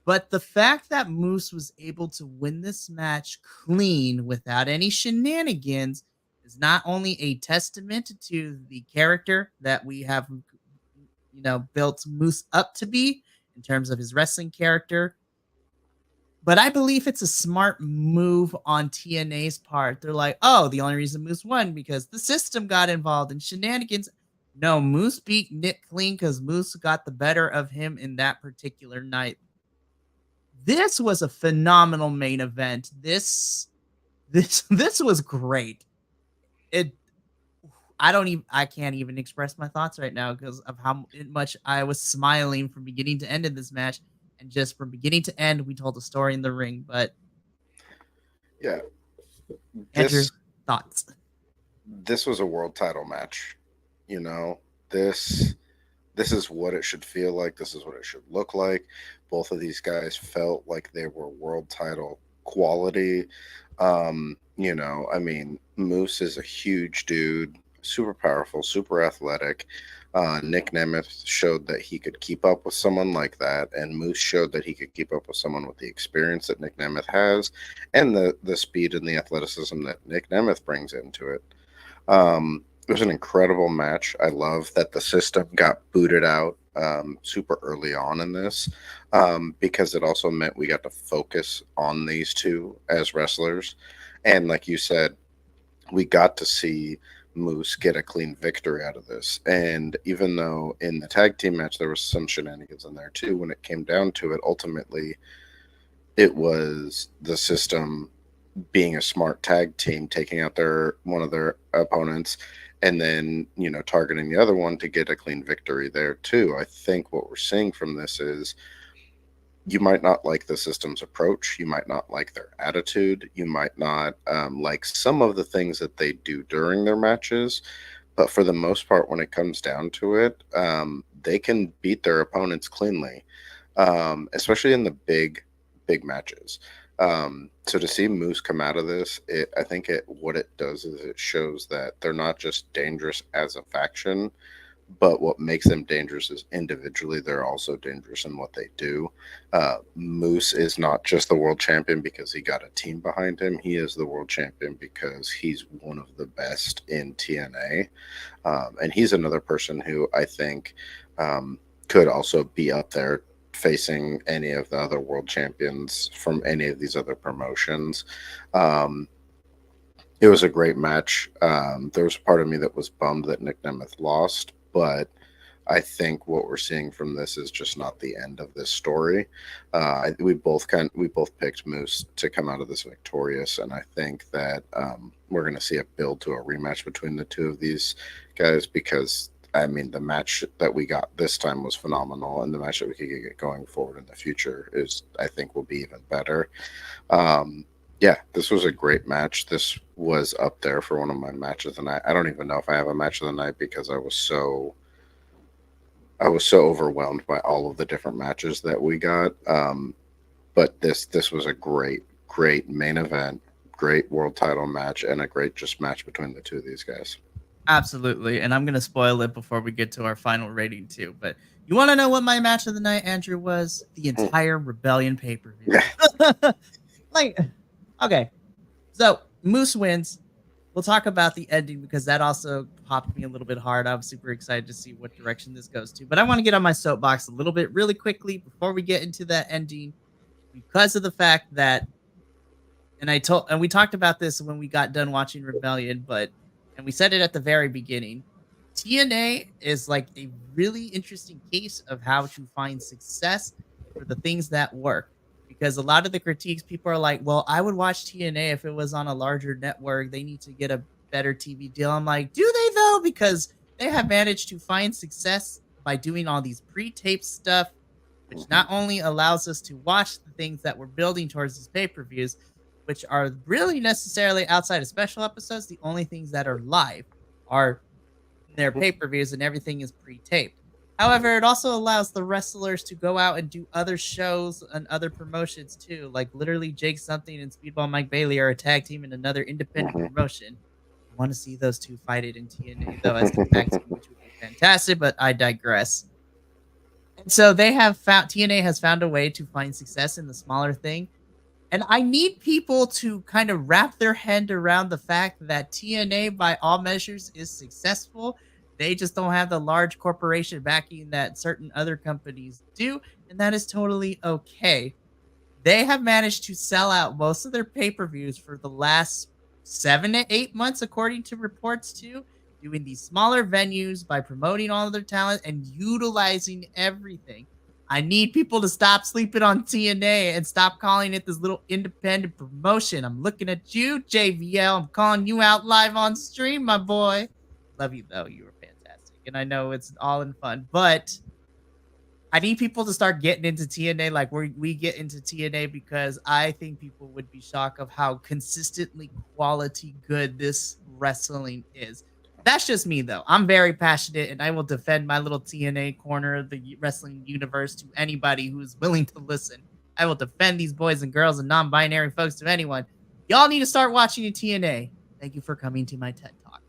But the fact that Moose was able to win this match clean without any shenanigans is not only a testament to the character that we have, built Moose up to be in terms of his wrestling character, but I believe it's a smart move on TNA's part. They're like, oh, the only reason Moose won because the system got involved in shenanigans. No, Moose beat Nick clean because Moose got the better of him in that particular night. This was a phenomenal main event. This was great. I can't even express my thoughts right now because of how much I was smiling from beginning to end of this match. And just from beginning to end, we told a story in the ring. But yeah, Andrew, thoughts? This was a world title match. This is what it should feel like. This is what it should look like. Both of these guys felt like they were world title quality. Moose is a huge dude, super powerful, super athletic. Nick Nemeth showed that he could keep up with someone like that, and Moose showed that he could keep up with someone with the experience that Nick Nemeth has, and the speed and the athleticism that Nick Nemeth brings into it. It was an incredible match. I love that the system got booted out super early on in this because it also meant we got to focus on these two as wrestlers. And like you said, we got to see Moose get a clean victory out of this. And even though in the tag team match there was some shenanigans in there too, when it came down to it, ultimately it was the system being a smart tag team, taking out one of their opponents and then, targeting the other one to get a clean victory there too. I think what we're seeing from this is you might not like the system's approach. You might not like their attitude. You might not like some of the things that they do during their matches. But for the most part, when it comes down to it, they can beat their opponents cleanly, especially in the big matches. So to see Moose come out of this, I think what it does is it shows that they're not just dangerous as a faction, but what makes them dangerous is individually they're also dangerous in what they do. Moose is not just the world champion because he got a team behind him. He is the world champion because he's one of the best in TNA. And he's another person who I think could also be up there facing any of the other world champions from any of these other promotions. It was a great match. There was a part of me that was bummed that Nick Nemeth lost, but I think what we're seeing from this is just not the end of this story. We both picked Moose to come out of this victorious, and I think that we're going to see a build to a rematch between the two of these guys because the match that we got this time was phenomenal, and the match that we could get going forward in the future I think will be even better. This was a great match. This was up there for one of my matches of the night. I don't even know if I have a match of the night because I was so overwhelmed by all of the different matches that we got. But this was a great main event, great world title match, and a great just match between the two of these guys. Absolutely. And I'm going to spoil it before we get to our final rating too. But you want to know what my match of the night, Andrew, was? The entire Rebellion pay-per-view. Okay. So Moose wins. We'll talk about the ending because that also popped me a little bit hard. I'm super excited to see what direction this goes to. But I want to get on my soapbox a little bit really quickly before we get into that ending because of the fact that, and we talked about this when we got done watching Rebellion, and we said it at the very beginning, TNA is like a really interesting case of how to find success for the things that work. because a lot of the critiques, people are like, well, I would watch TNA if it was on a larger network. They need to get a better TV deal. I'm like, do they though? Because they have managed to find success by doing all these pre-taped stuff, which Mhm. not only allows us to watch the things that we're building towards these pay-per-views, which are really necessarily outside of special episodes. The only things that are live are their pay-per-views, and everything is pre-taped. However, it also allows the wrestlers to go out and do other shows and other promotions too. Like literally Jake Something and Speedball Mike Bailey are a tag team in another independent Mhm. promotion. I want to see those two fight it in TNA though as a tag team, which would be fantastic, but I digress. And so they have found TNA has found a way to find success in the smaller thing. And I need people to kind of wrap their head around the fact that TNA, by all measures, is successful. They just don't have the large corporation backing that certain other companies do. And that is totally okay. They have managed to sell out most of their pay-per-views for the last 7 to 8 months, according to reports too, doing these smaller venues by promoting all of their talent and utilizing everything. I need people to stop sleeping on TNA and stop calling it this little independent promotion. I'm looking at you, JVL. I'm calling you out live on stream, my boy. Love you though. You were fantastic. And I know it's all in fun, but I need people to start getting into TNA like we get into TNA, because I think people would be shocked of how consistently quality good this wrestling is. That's just me though. I'm very passionate and I will defend my little TNA corner of the wrestling universe to anybody who's willing to listen. I will defend these boys and girls and non-binary folks to anyone. Y'all need to start watching the TNA. Thank you for coming to my TED Talk.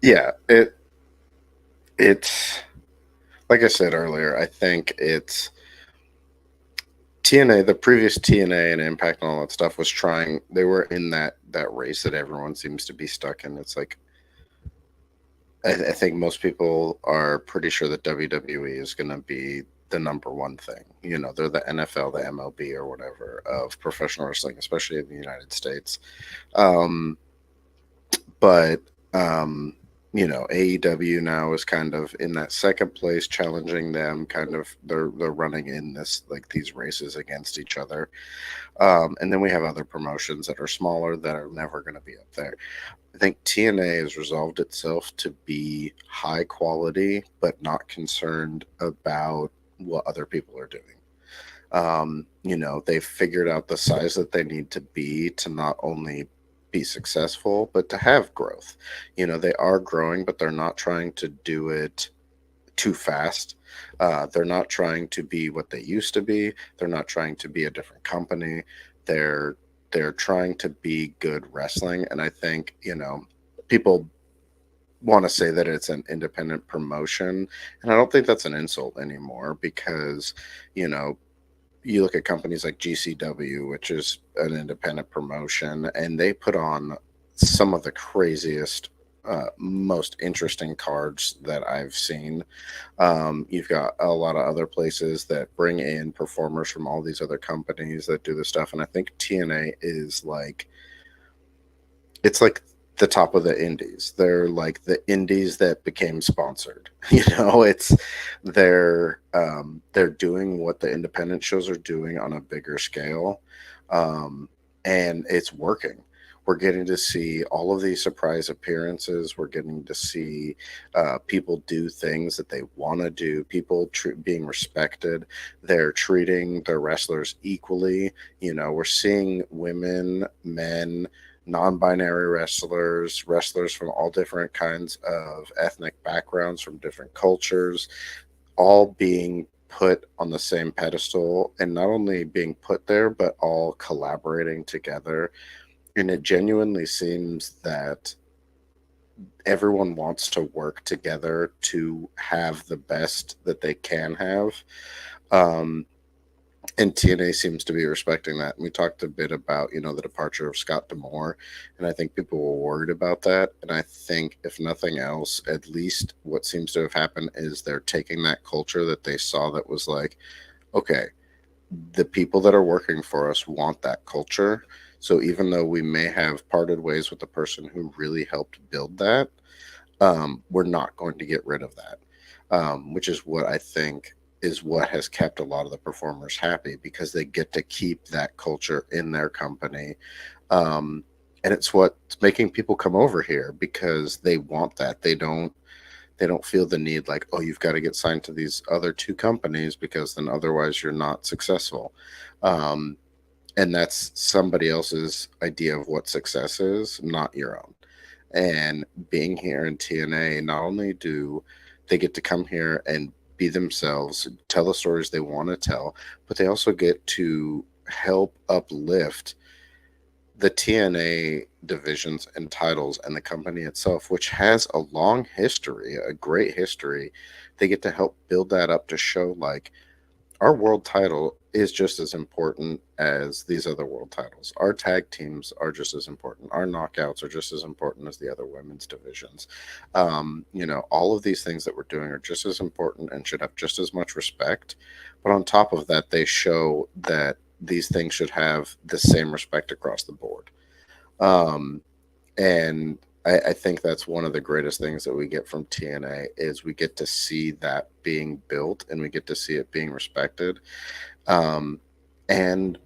Yeah, it's like I said earlier. I think it's TNA. The previous TNA and Impact and all that stuff was trying. They were in that race that everyone seems to be stuck in. It's like I think most people are pretty sure that WWE is going to be the number one thing. You know, they're the NFL, the MLB, or whatever of professional wrestling, especially in the United States. Um, but you know, AEW now is kind of in that second place, challenging them. Kind of, they're running in this like these races against each other. And then we have other promotions that are smaller that are never going to be up there. I think TNA has resolved itself to be high quality, but not concerned about what other people are doing. You know, they've figured out the size that they need to be to not only be successful, but to have growth. You know, they are growing, but they're not trying to do it too fast. They're not trying to be what they used to be. They're not trying to be a different company. They're they're trying to be good wrestling, and I think, you know, people want to say that it's an independent promotion, and I don't think that's an insult anymore, because, you know, you look at companies like GCW, which is an independent promotion, and they put on some of the craziest, most interesting cards that I've seen. You've got a lot of other places that bring in performers from all these other companies that do this stuff, and I think TNA is like, it's like the top of the indies. They're like the indies that became sponsored. You know, it's they're doing what the independent shows are doing on a bigger scale, and it's working. We're getting to see all of these surprise appearances. We're getting to see people do things that they want to do. People being respected. They're treating their wrestlers equally. You know, we're seeing women, men, non-binary wrestlers, wrestlers from all different kinds of ethnic backgrounds, from different cultures, all being put on the same pedestal, and not only being put there, but all collaborating together. And it genuinely seems that everyone wants to work together to have the best that they can have. Um, and TNA seems to be respecting that. And we talked a bit about, you know, the departure of Scott D'Amore, and I think people were worried about that. And I think, if nothing else, at least what seems to have happened is they're taking that culture that they saw that was like, okay, the people that are working for us want that culture. So even though we may have parted ways with the person who really helped build that, we're not going to get rid of that, which is what I think is what has kept a lot of the performers happy, because they get to keep that culture in their company. And it's what's making people come over here, because they want that. They don't feel the need like, oh, you've got to get signed to these other two companies, because then otherwise you're not successful. Um, and that's somebody else's idea of what success is, not your own. And being here in TNA, not only do they get to come here and be themselves, tell the stories they want to tell, but they also get to help uplift the TNA divisions and titles and the company itself, which has a long history, a great history. They get to help build that up to show like our world title is just as important as these other world titles. Our tag teams are just as important. Our knockouts are just as important as the other women's divisions. All of these things that we're doing are just as important and should have just as much respect. But on top of that, they show that these things should have the same respect across the board. Um, and I think that's one of the greatest things that we get from TNA is we get to see that being built and we get to see it being respected. And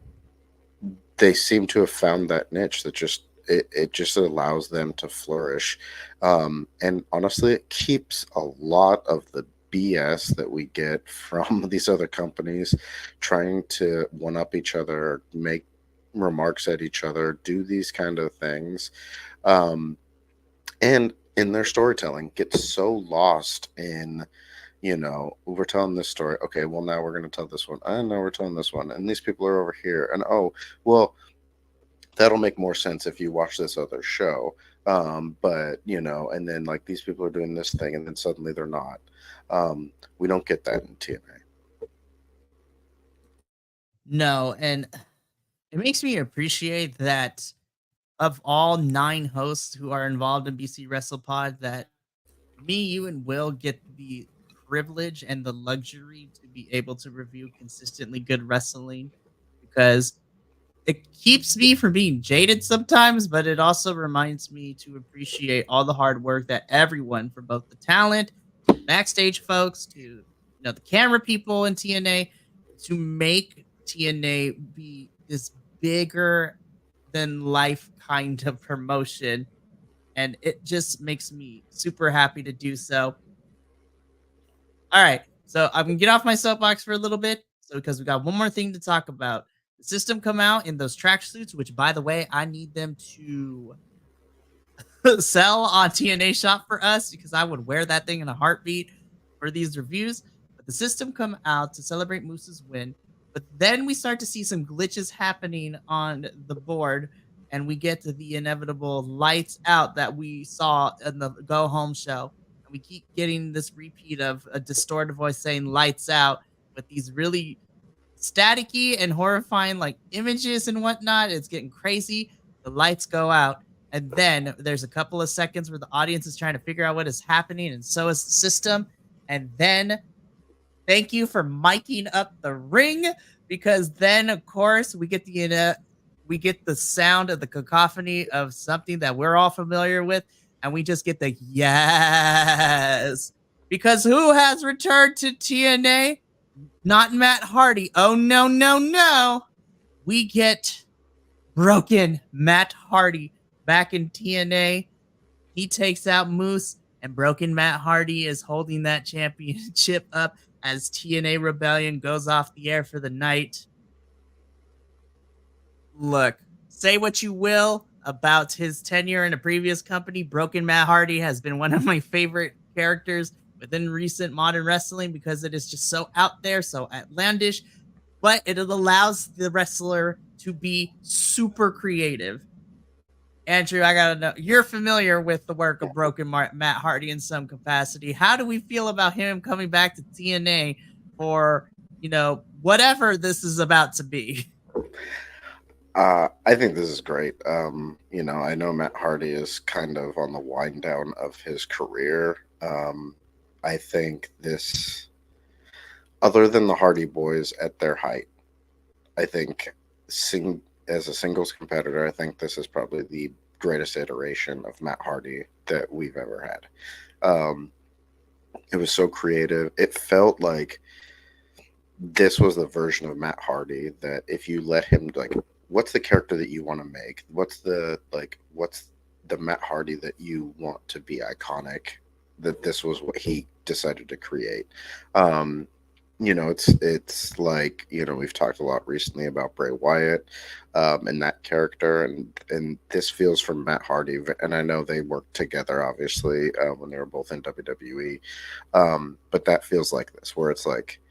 they seem to have found that niche that it just allows them to flourish. And honestly, it keeps a lot of the BS that we get from these other companies trying to one up each other, make remarks at each other, do these kind of things. And in their storytelling, get so lost in, we're telling this story. Okay, well, now we're going to tell this one. I know we're telling this one. And these people are over here. And oh, well, that'll make more sense if you watch this other show. But, and then like these people are doing this thing and then suddenly they're not. We don't get that in TNA. No, and it makes me appreciate that of all 9 hosts who are involved in BC WrestlePod, that me, you, and Will get the privilege and the luxury to be able to review consistently good wrestling, because it keeps me from being jaded sometimes, but it also reminds me to appreciate all the hard work that everyone, from both the talent, backstage folks, to the camera people in TNA, to make TNA be this bigger than life kind of promotion. And it just makes me super happy to do so. All right. So I'm gonna get off my soapbox for a little bit. So because we got one more thing to talk about. The system come out in those tracksuits, which by the way, I need them to sell on TNA Shop for us, because I would wear that thing in a heartbeat for these reviews. But the system come out to celebrate Moose's win. But then we start to see some glitches happening on the board, and we get to the inevitable lights out that we saw in the go home show. And we keep getting this repeat of a distorted voice saying lights out with these really staticky and horrifying like images and whatnot. It's getting crazy. The lights go out, and then there's a couple of seconds where the audience is trying to figure out what is happening, and so is the system. And then thank you for miking up the ring, because then of course we get the sound of the cacophony of something that we're all familiar with, and we just get the yes, because who has returned to TNA? Not Matt Hardy. Oh no, no, no. We get broken Matt Hardy back in TNA. He takes out Moose, and broken Matt Hardy is holding that championship up as TNA Rebellion goes off the air for the night. Look, say what you will about his tenure in a previous company. Broken Matt Hardy has been one of my favorite characters within recent modern wrestling, because it is just so out there, so outlandish, but it allows the wrestler to be super creative. Andrew, I gotta know, you're familiar with the work of Broken Matt Hardy in some capacity. How do we feel about him coming back to TNA for, whatever this is about to be? I think this is great. I know Matt Hardy is kind of on the wind down of his career. I think this, other than the Hardy Boys at their height, I think as a singles competitor, I think this is probably the greatest iteration of Matt Hardy that we've ever had. It was so creative. It felt like this was the version of Matt Hardy that if you let him, like, what's the character that you want to make? What's the Matt Hardy that you want to be iconic? That this was what he decided to create. Um, it's like, we've talked a lot recently about Bray Wyatt, and that character, and this feels from Matt Hardy. And I know they worked together, obviously, when they were both in WWE, but that feels like this, where it's like,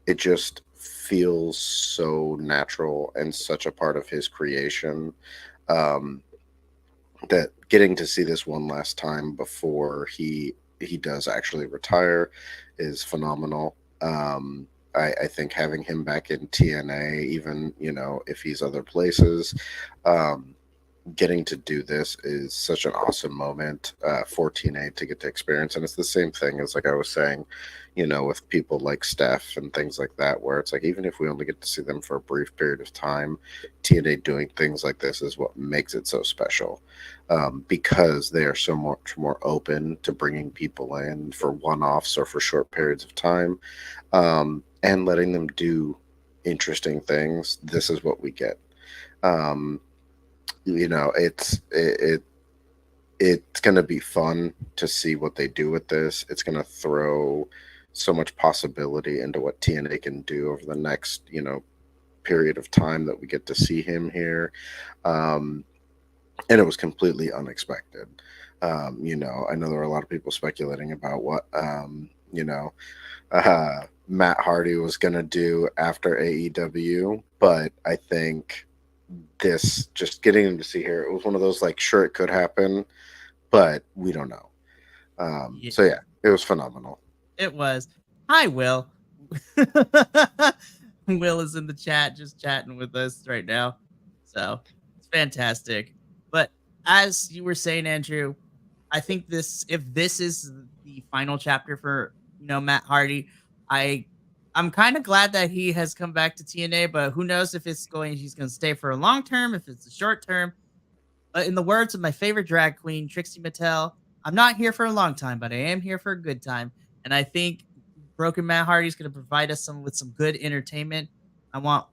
it just feels so natural and such a part of his creation, um, that getting to see this one last time before he does actually retire is phenomenal. I think having him back in TNA, even if he's other places, um, getting to do this is such an awesome moment for TNA to get to experience. And it's the same thing as, like I was saying, with people like Steph and things like that, where it's like, even if we only get to see them for a brief period of time, TNA doing things like this is what makes it so special, because they are so much more open to bringing people in for one-offs or for short periods of time, and letting them do interesting things. This is what we get. Um, it's going to be fun to see what they do with this. It's going to throw so much possibility into what TNA can do over the next period of time that we get to see him here. And it was completely unexpected. I know there were a lot of people speculating about what Matt Hardy was going to do after AEW, but I think this, just getting him to see here, it was one of those, like, sure, it could happen, but we don't know. So yeah, it was phenomenal. It was. Hi, Will. Will is in the chat just chatting with us right now. So it's fantastic. But as you were saying, Andrew, I think if this is the final chapter for Matt Hardy, I'm kind of glad that he has come back to TNA, but who knows if he's going to stay for a long term, if it's a short term. But in the words of my favorite drag queen, Trixie Mattel, I'm not here for a long time, but I am here for a good time. And I think Broken Matt Hardy is going to provide us with some good entertainment. I want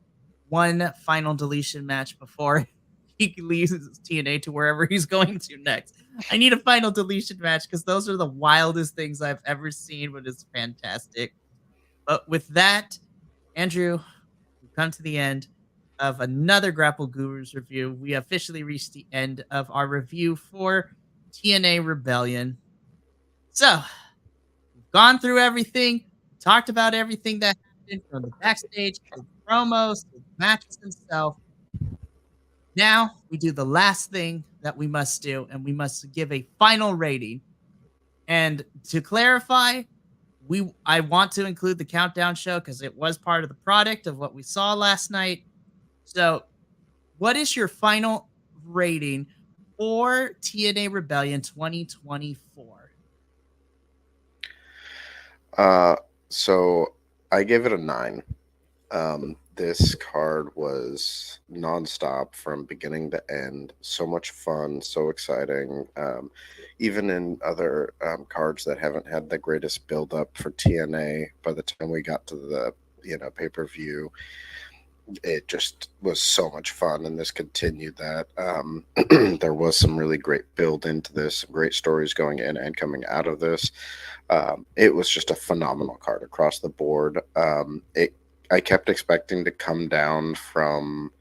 one final deletion match before he leaves TNA to wherever he's going to next. I need a final deletion match because those are the wildest things I've ever seen, but it's fantastic. But with that, Andrew, we've come to the end of another Grapple Gurus review. We officially reached the end of our review for TNA Rebellion. So, we've gone through everything, talked about everything that happened from the backstage to the promos to the matches themselves. Now, we do the last thing that we must do, and we must give a final rating. And to clarify, I want to include the countdown show because it was part of the product of what we saw last night. So, what is your final rating for TNA Rebellion 2024? So I gave it a 9. This card was nonstop from beginning to end. So much fun, so exciting. Even in other cards that haven't had the greatest build up for TNA, by the time we got to the pay-per-view, it just was so much fun, and this continued that. There was some really great build into this, great stories going in and coming out of this. It was just a phenomenal card across the board. I kept expecting to come down from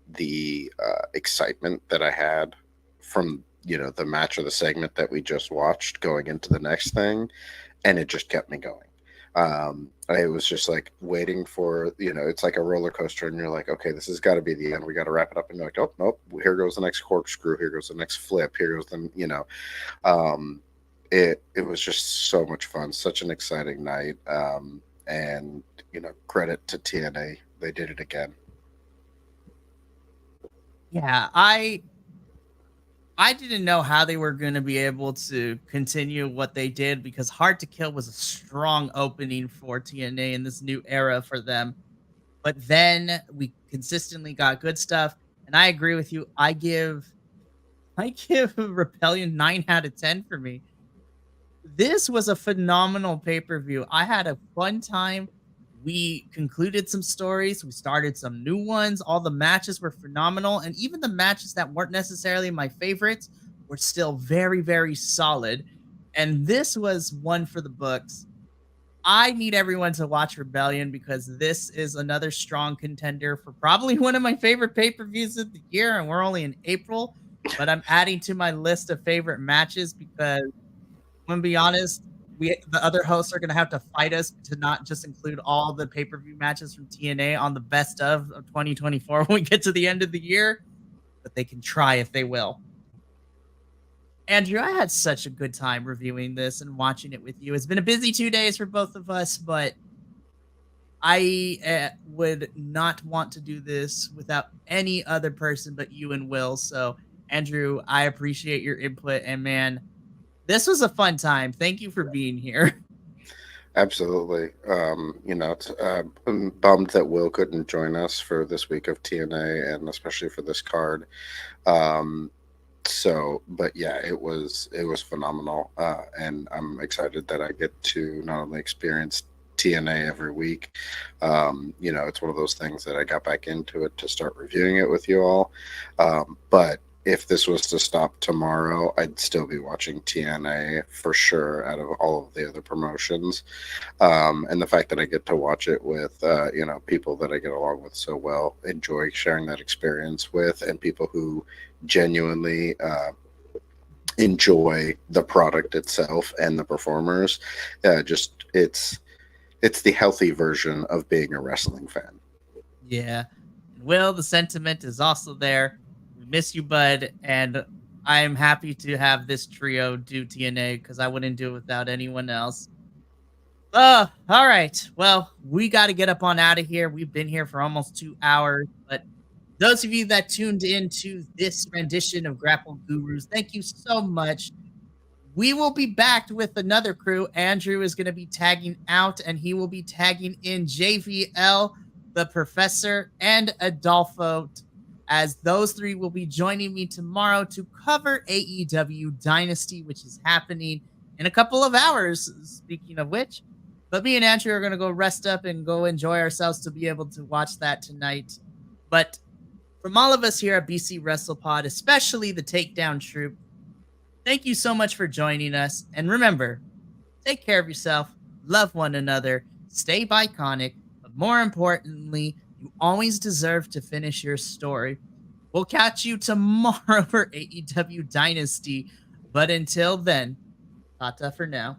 the excitement that I had from the match or the segment that we just watched going into the next thing, and it just kept me going. I was just like waiting for, it's like a roller coaster, and you're like, okay, this has got to be the end. We got to wrap it up. And you're like, oh, nope, here goes the next corkscrew. Here goes the next flip. Here goes the, it was just so much fun. Such an exciting night. And, credit to TNA. They did it again. Yeah, I didn't know how they were going to be able to continue what they did because Hard to Kill was a strong opening for TNA in this new era for them. But then we consistently got good stuff. And I agree with you. I give Rebellion 9 out of 10 for me. This was a phenomenal pay-per-view. I had a fun time We concluded some stories, we started some new ones. All the matches were phenomenal, and even the matches that weren't necessarily my favorites were still very, very solid. And this was one for the books. I need everyone to watch Rebellion because this is another strong contender for probably one of my favorite pay-per-views of the year, and we're only in April, but I'm adding to my list of favorite matches because I'm gonna be honest, the other hosts are gonna have to fight us to not just include all the pay-per-view matches from TNA on the best of 2024 when we get to the end of the year, but they can try if they will. Andrew, I had such a good time reviewing this and watching it with you. It's been a busy 2 days for both of us, but I would not want to do this without any other person but you and Will. So, Andrew, I appreciate your input, and man, this was a fun time. Thank you for being here. Absolutely. I'm bummed that Will couldn't join us for this week of TNA and especially for this card. But yeah, it was phenomenal. And I'm excited that I get to not only experience TNA every week. It's one of those things that I got back into it to start reviewing it with you all. But if this was to stop tomorrow, I'd still be watching TNA for sure out of all of the other promotions. And the fact that I get to watch it with, people that I get along with so well, enjoy sharing that experience with, and people who genuinely enjoy the product itself and the performers. It's the healthy version of being a wrestling fan. Yeah. Will, the sentiment is also there. We miss you, bud. And I'm happy to have this trio do TNA because I wouldn't do it without anyone else. All right. Well, we got to get up on out of here. We've been here for almost 2 hours. But those of you that tuned into this rendition of Grapple Gurus, thank you so much. We will be back with another crew. Andrew is going to be tagging out, and he will be tagging in JVL, the Professor, and Adolfo, as those three will be joining me tomorrow to cover AEW Dynasty, which is happening in a couple of hours, speaking of which. But me and Andrew are going to go rest up and go enjoy ourselves to be able to watch that tonight. But from all of us here at BC WrestlePod, especially the Takedown Troop, thank you so much for joining us. And remember, take care of yourself, love one another, stay Bi-Conic, but more importantly, you always deserve to finish your story. We'll catch you tomorrow for AEW Dynasty. But until then, tata for now.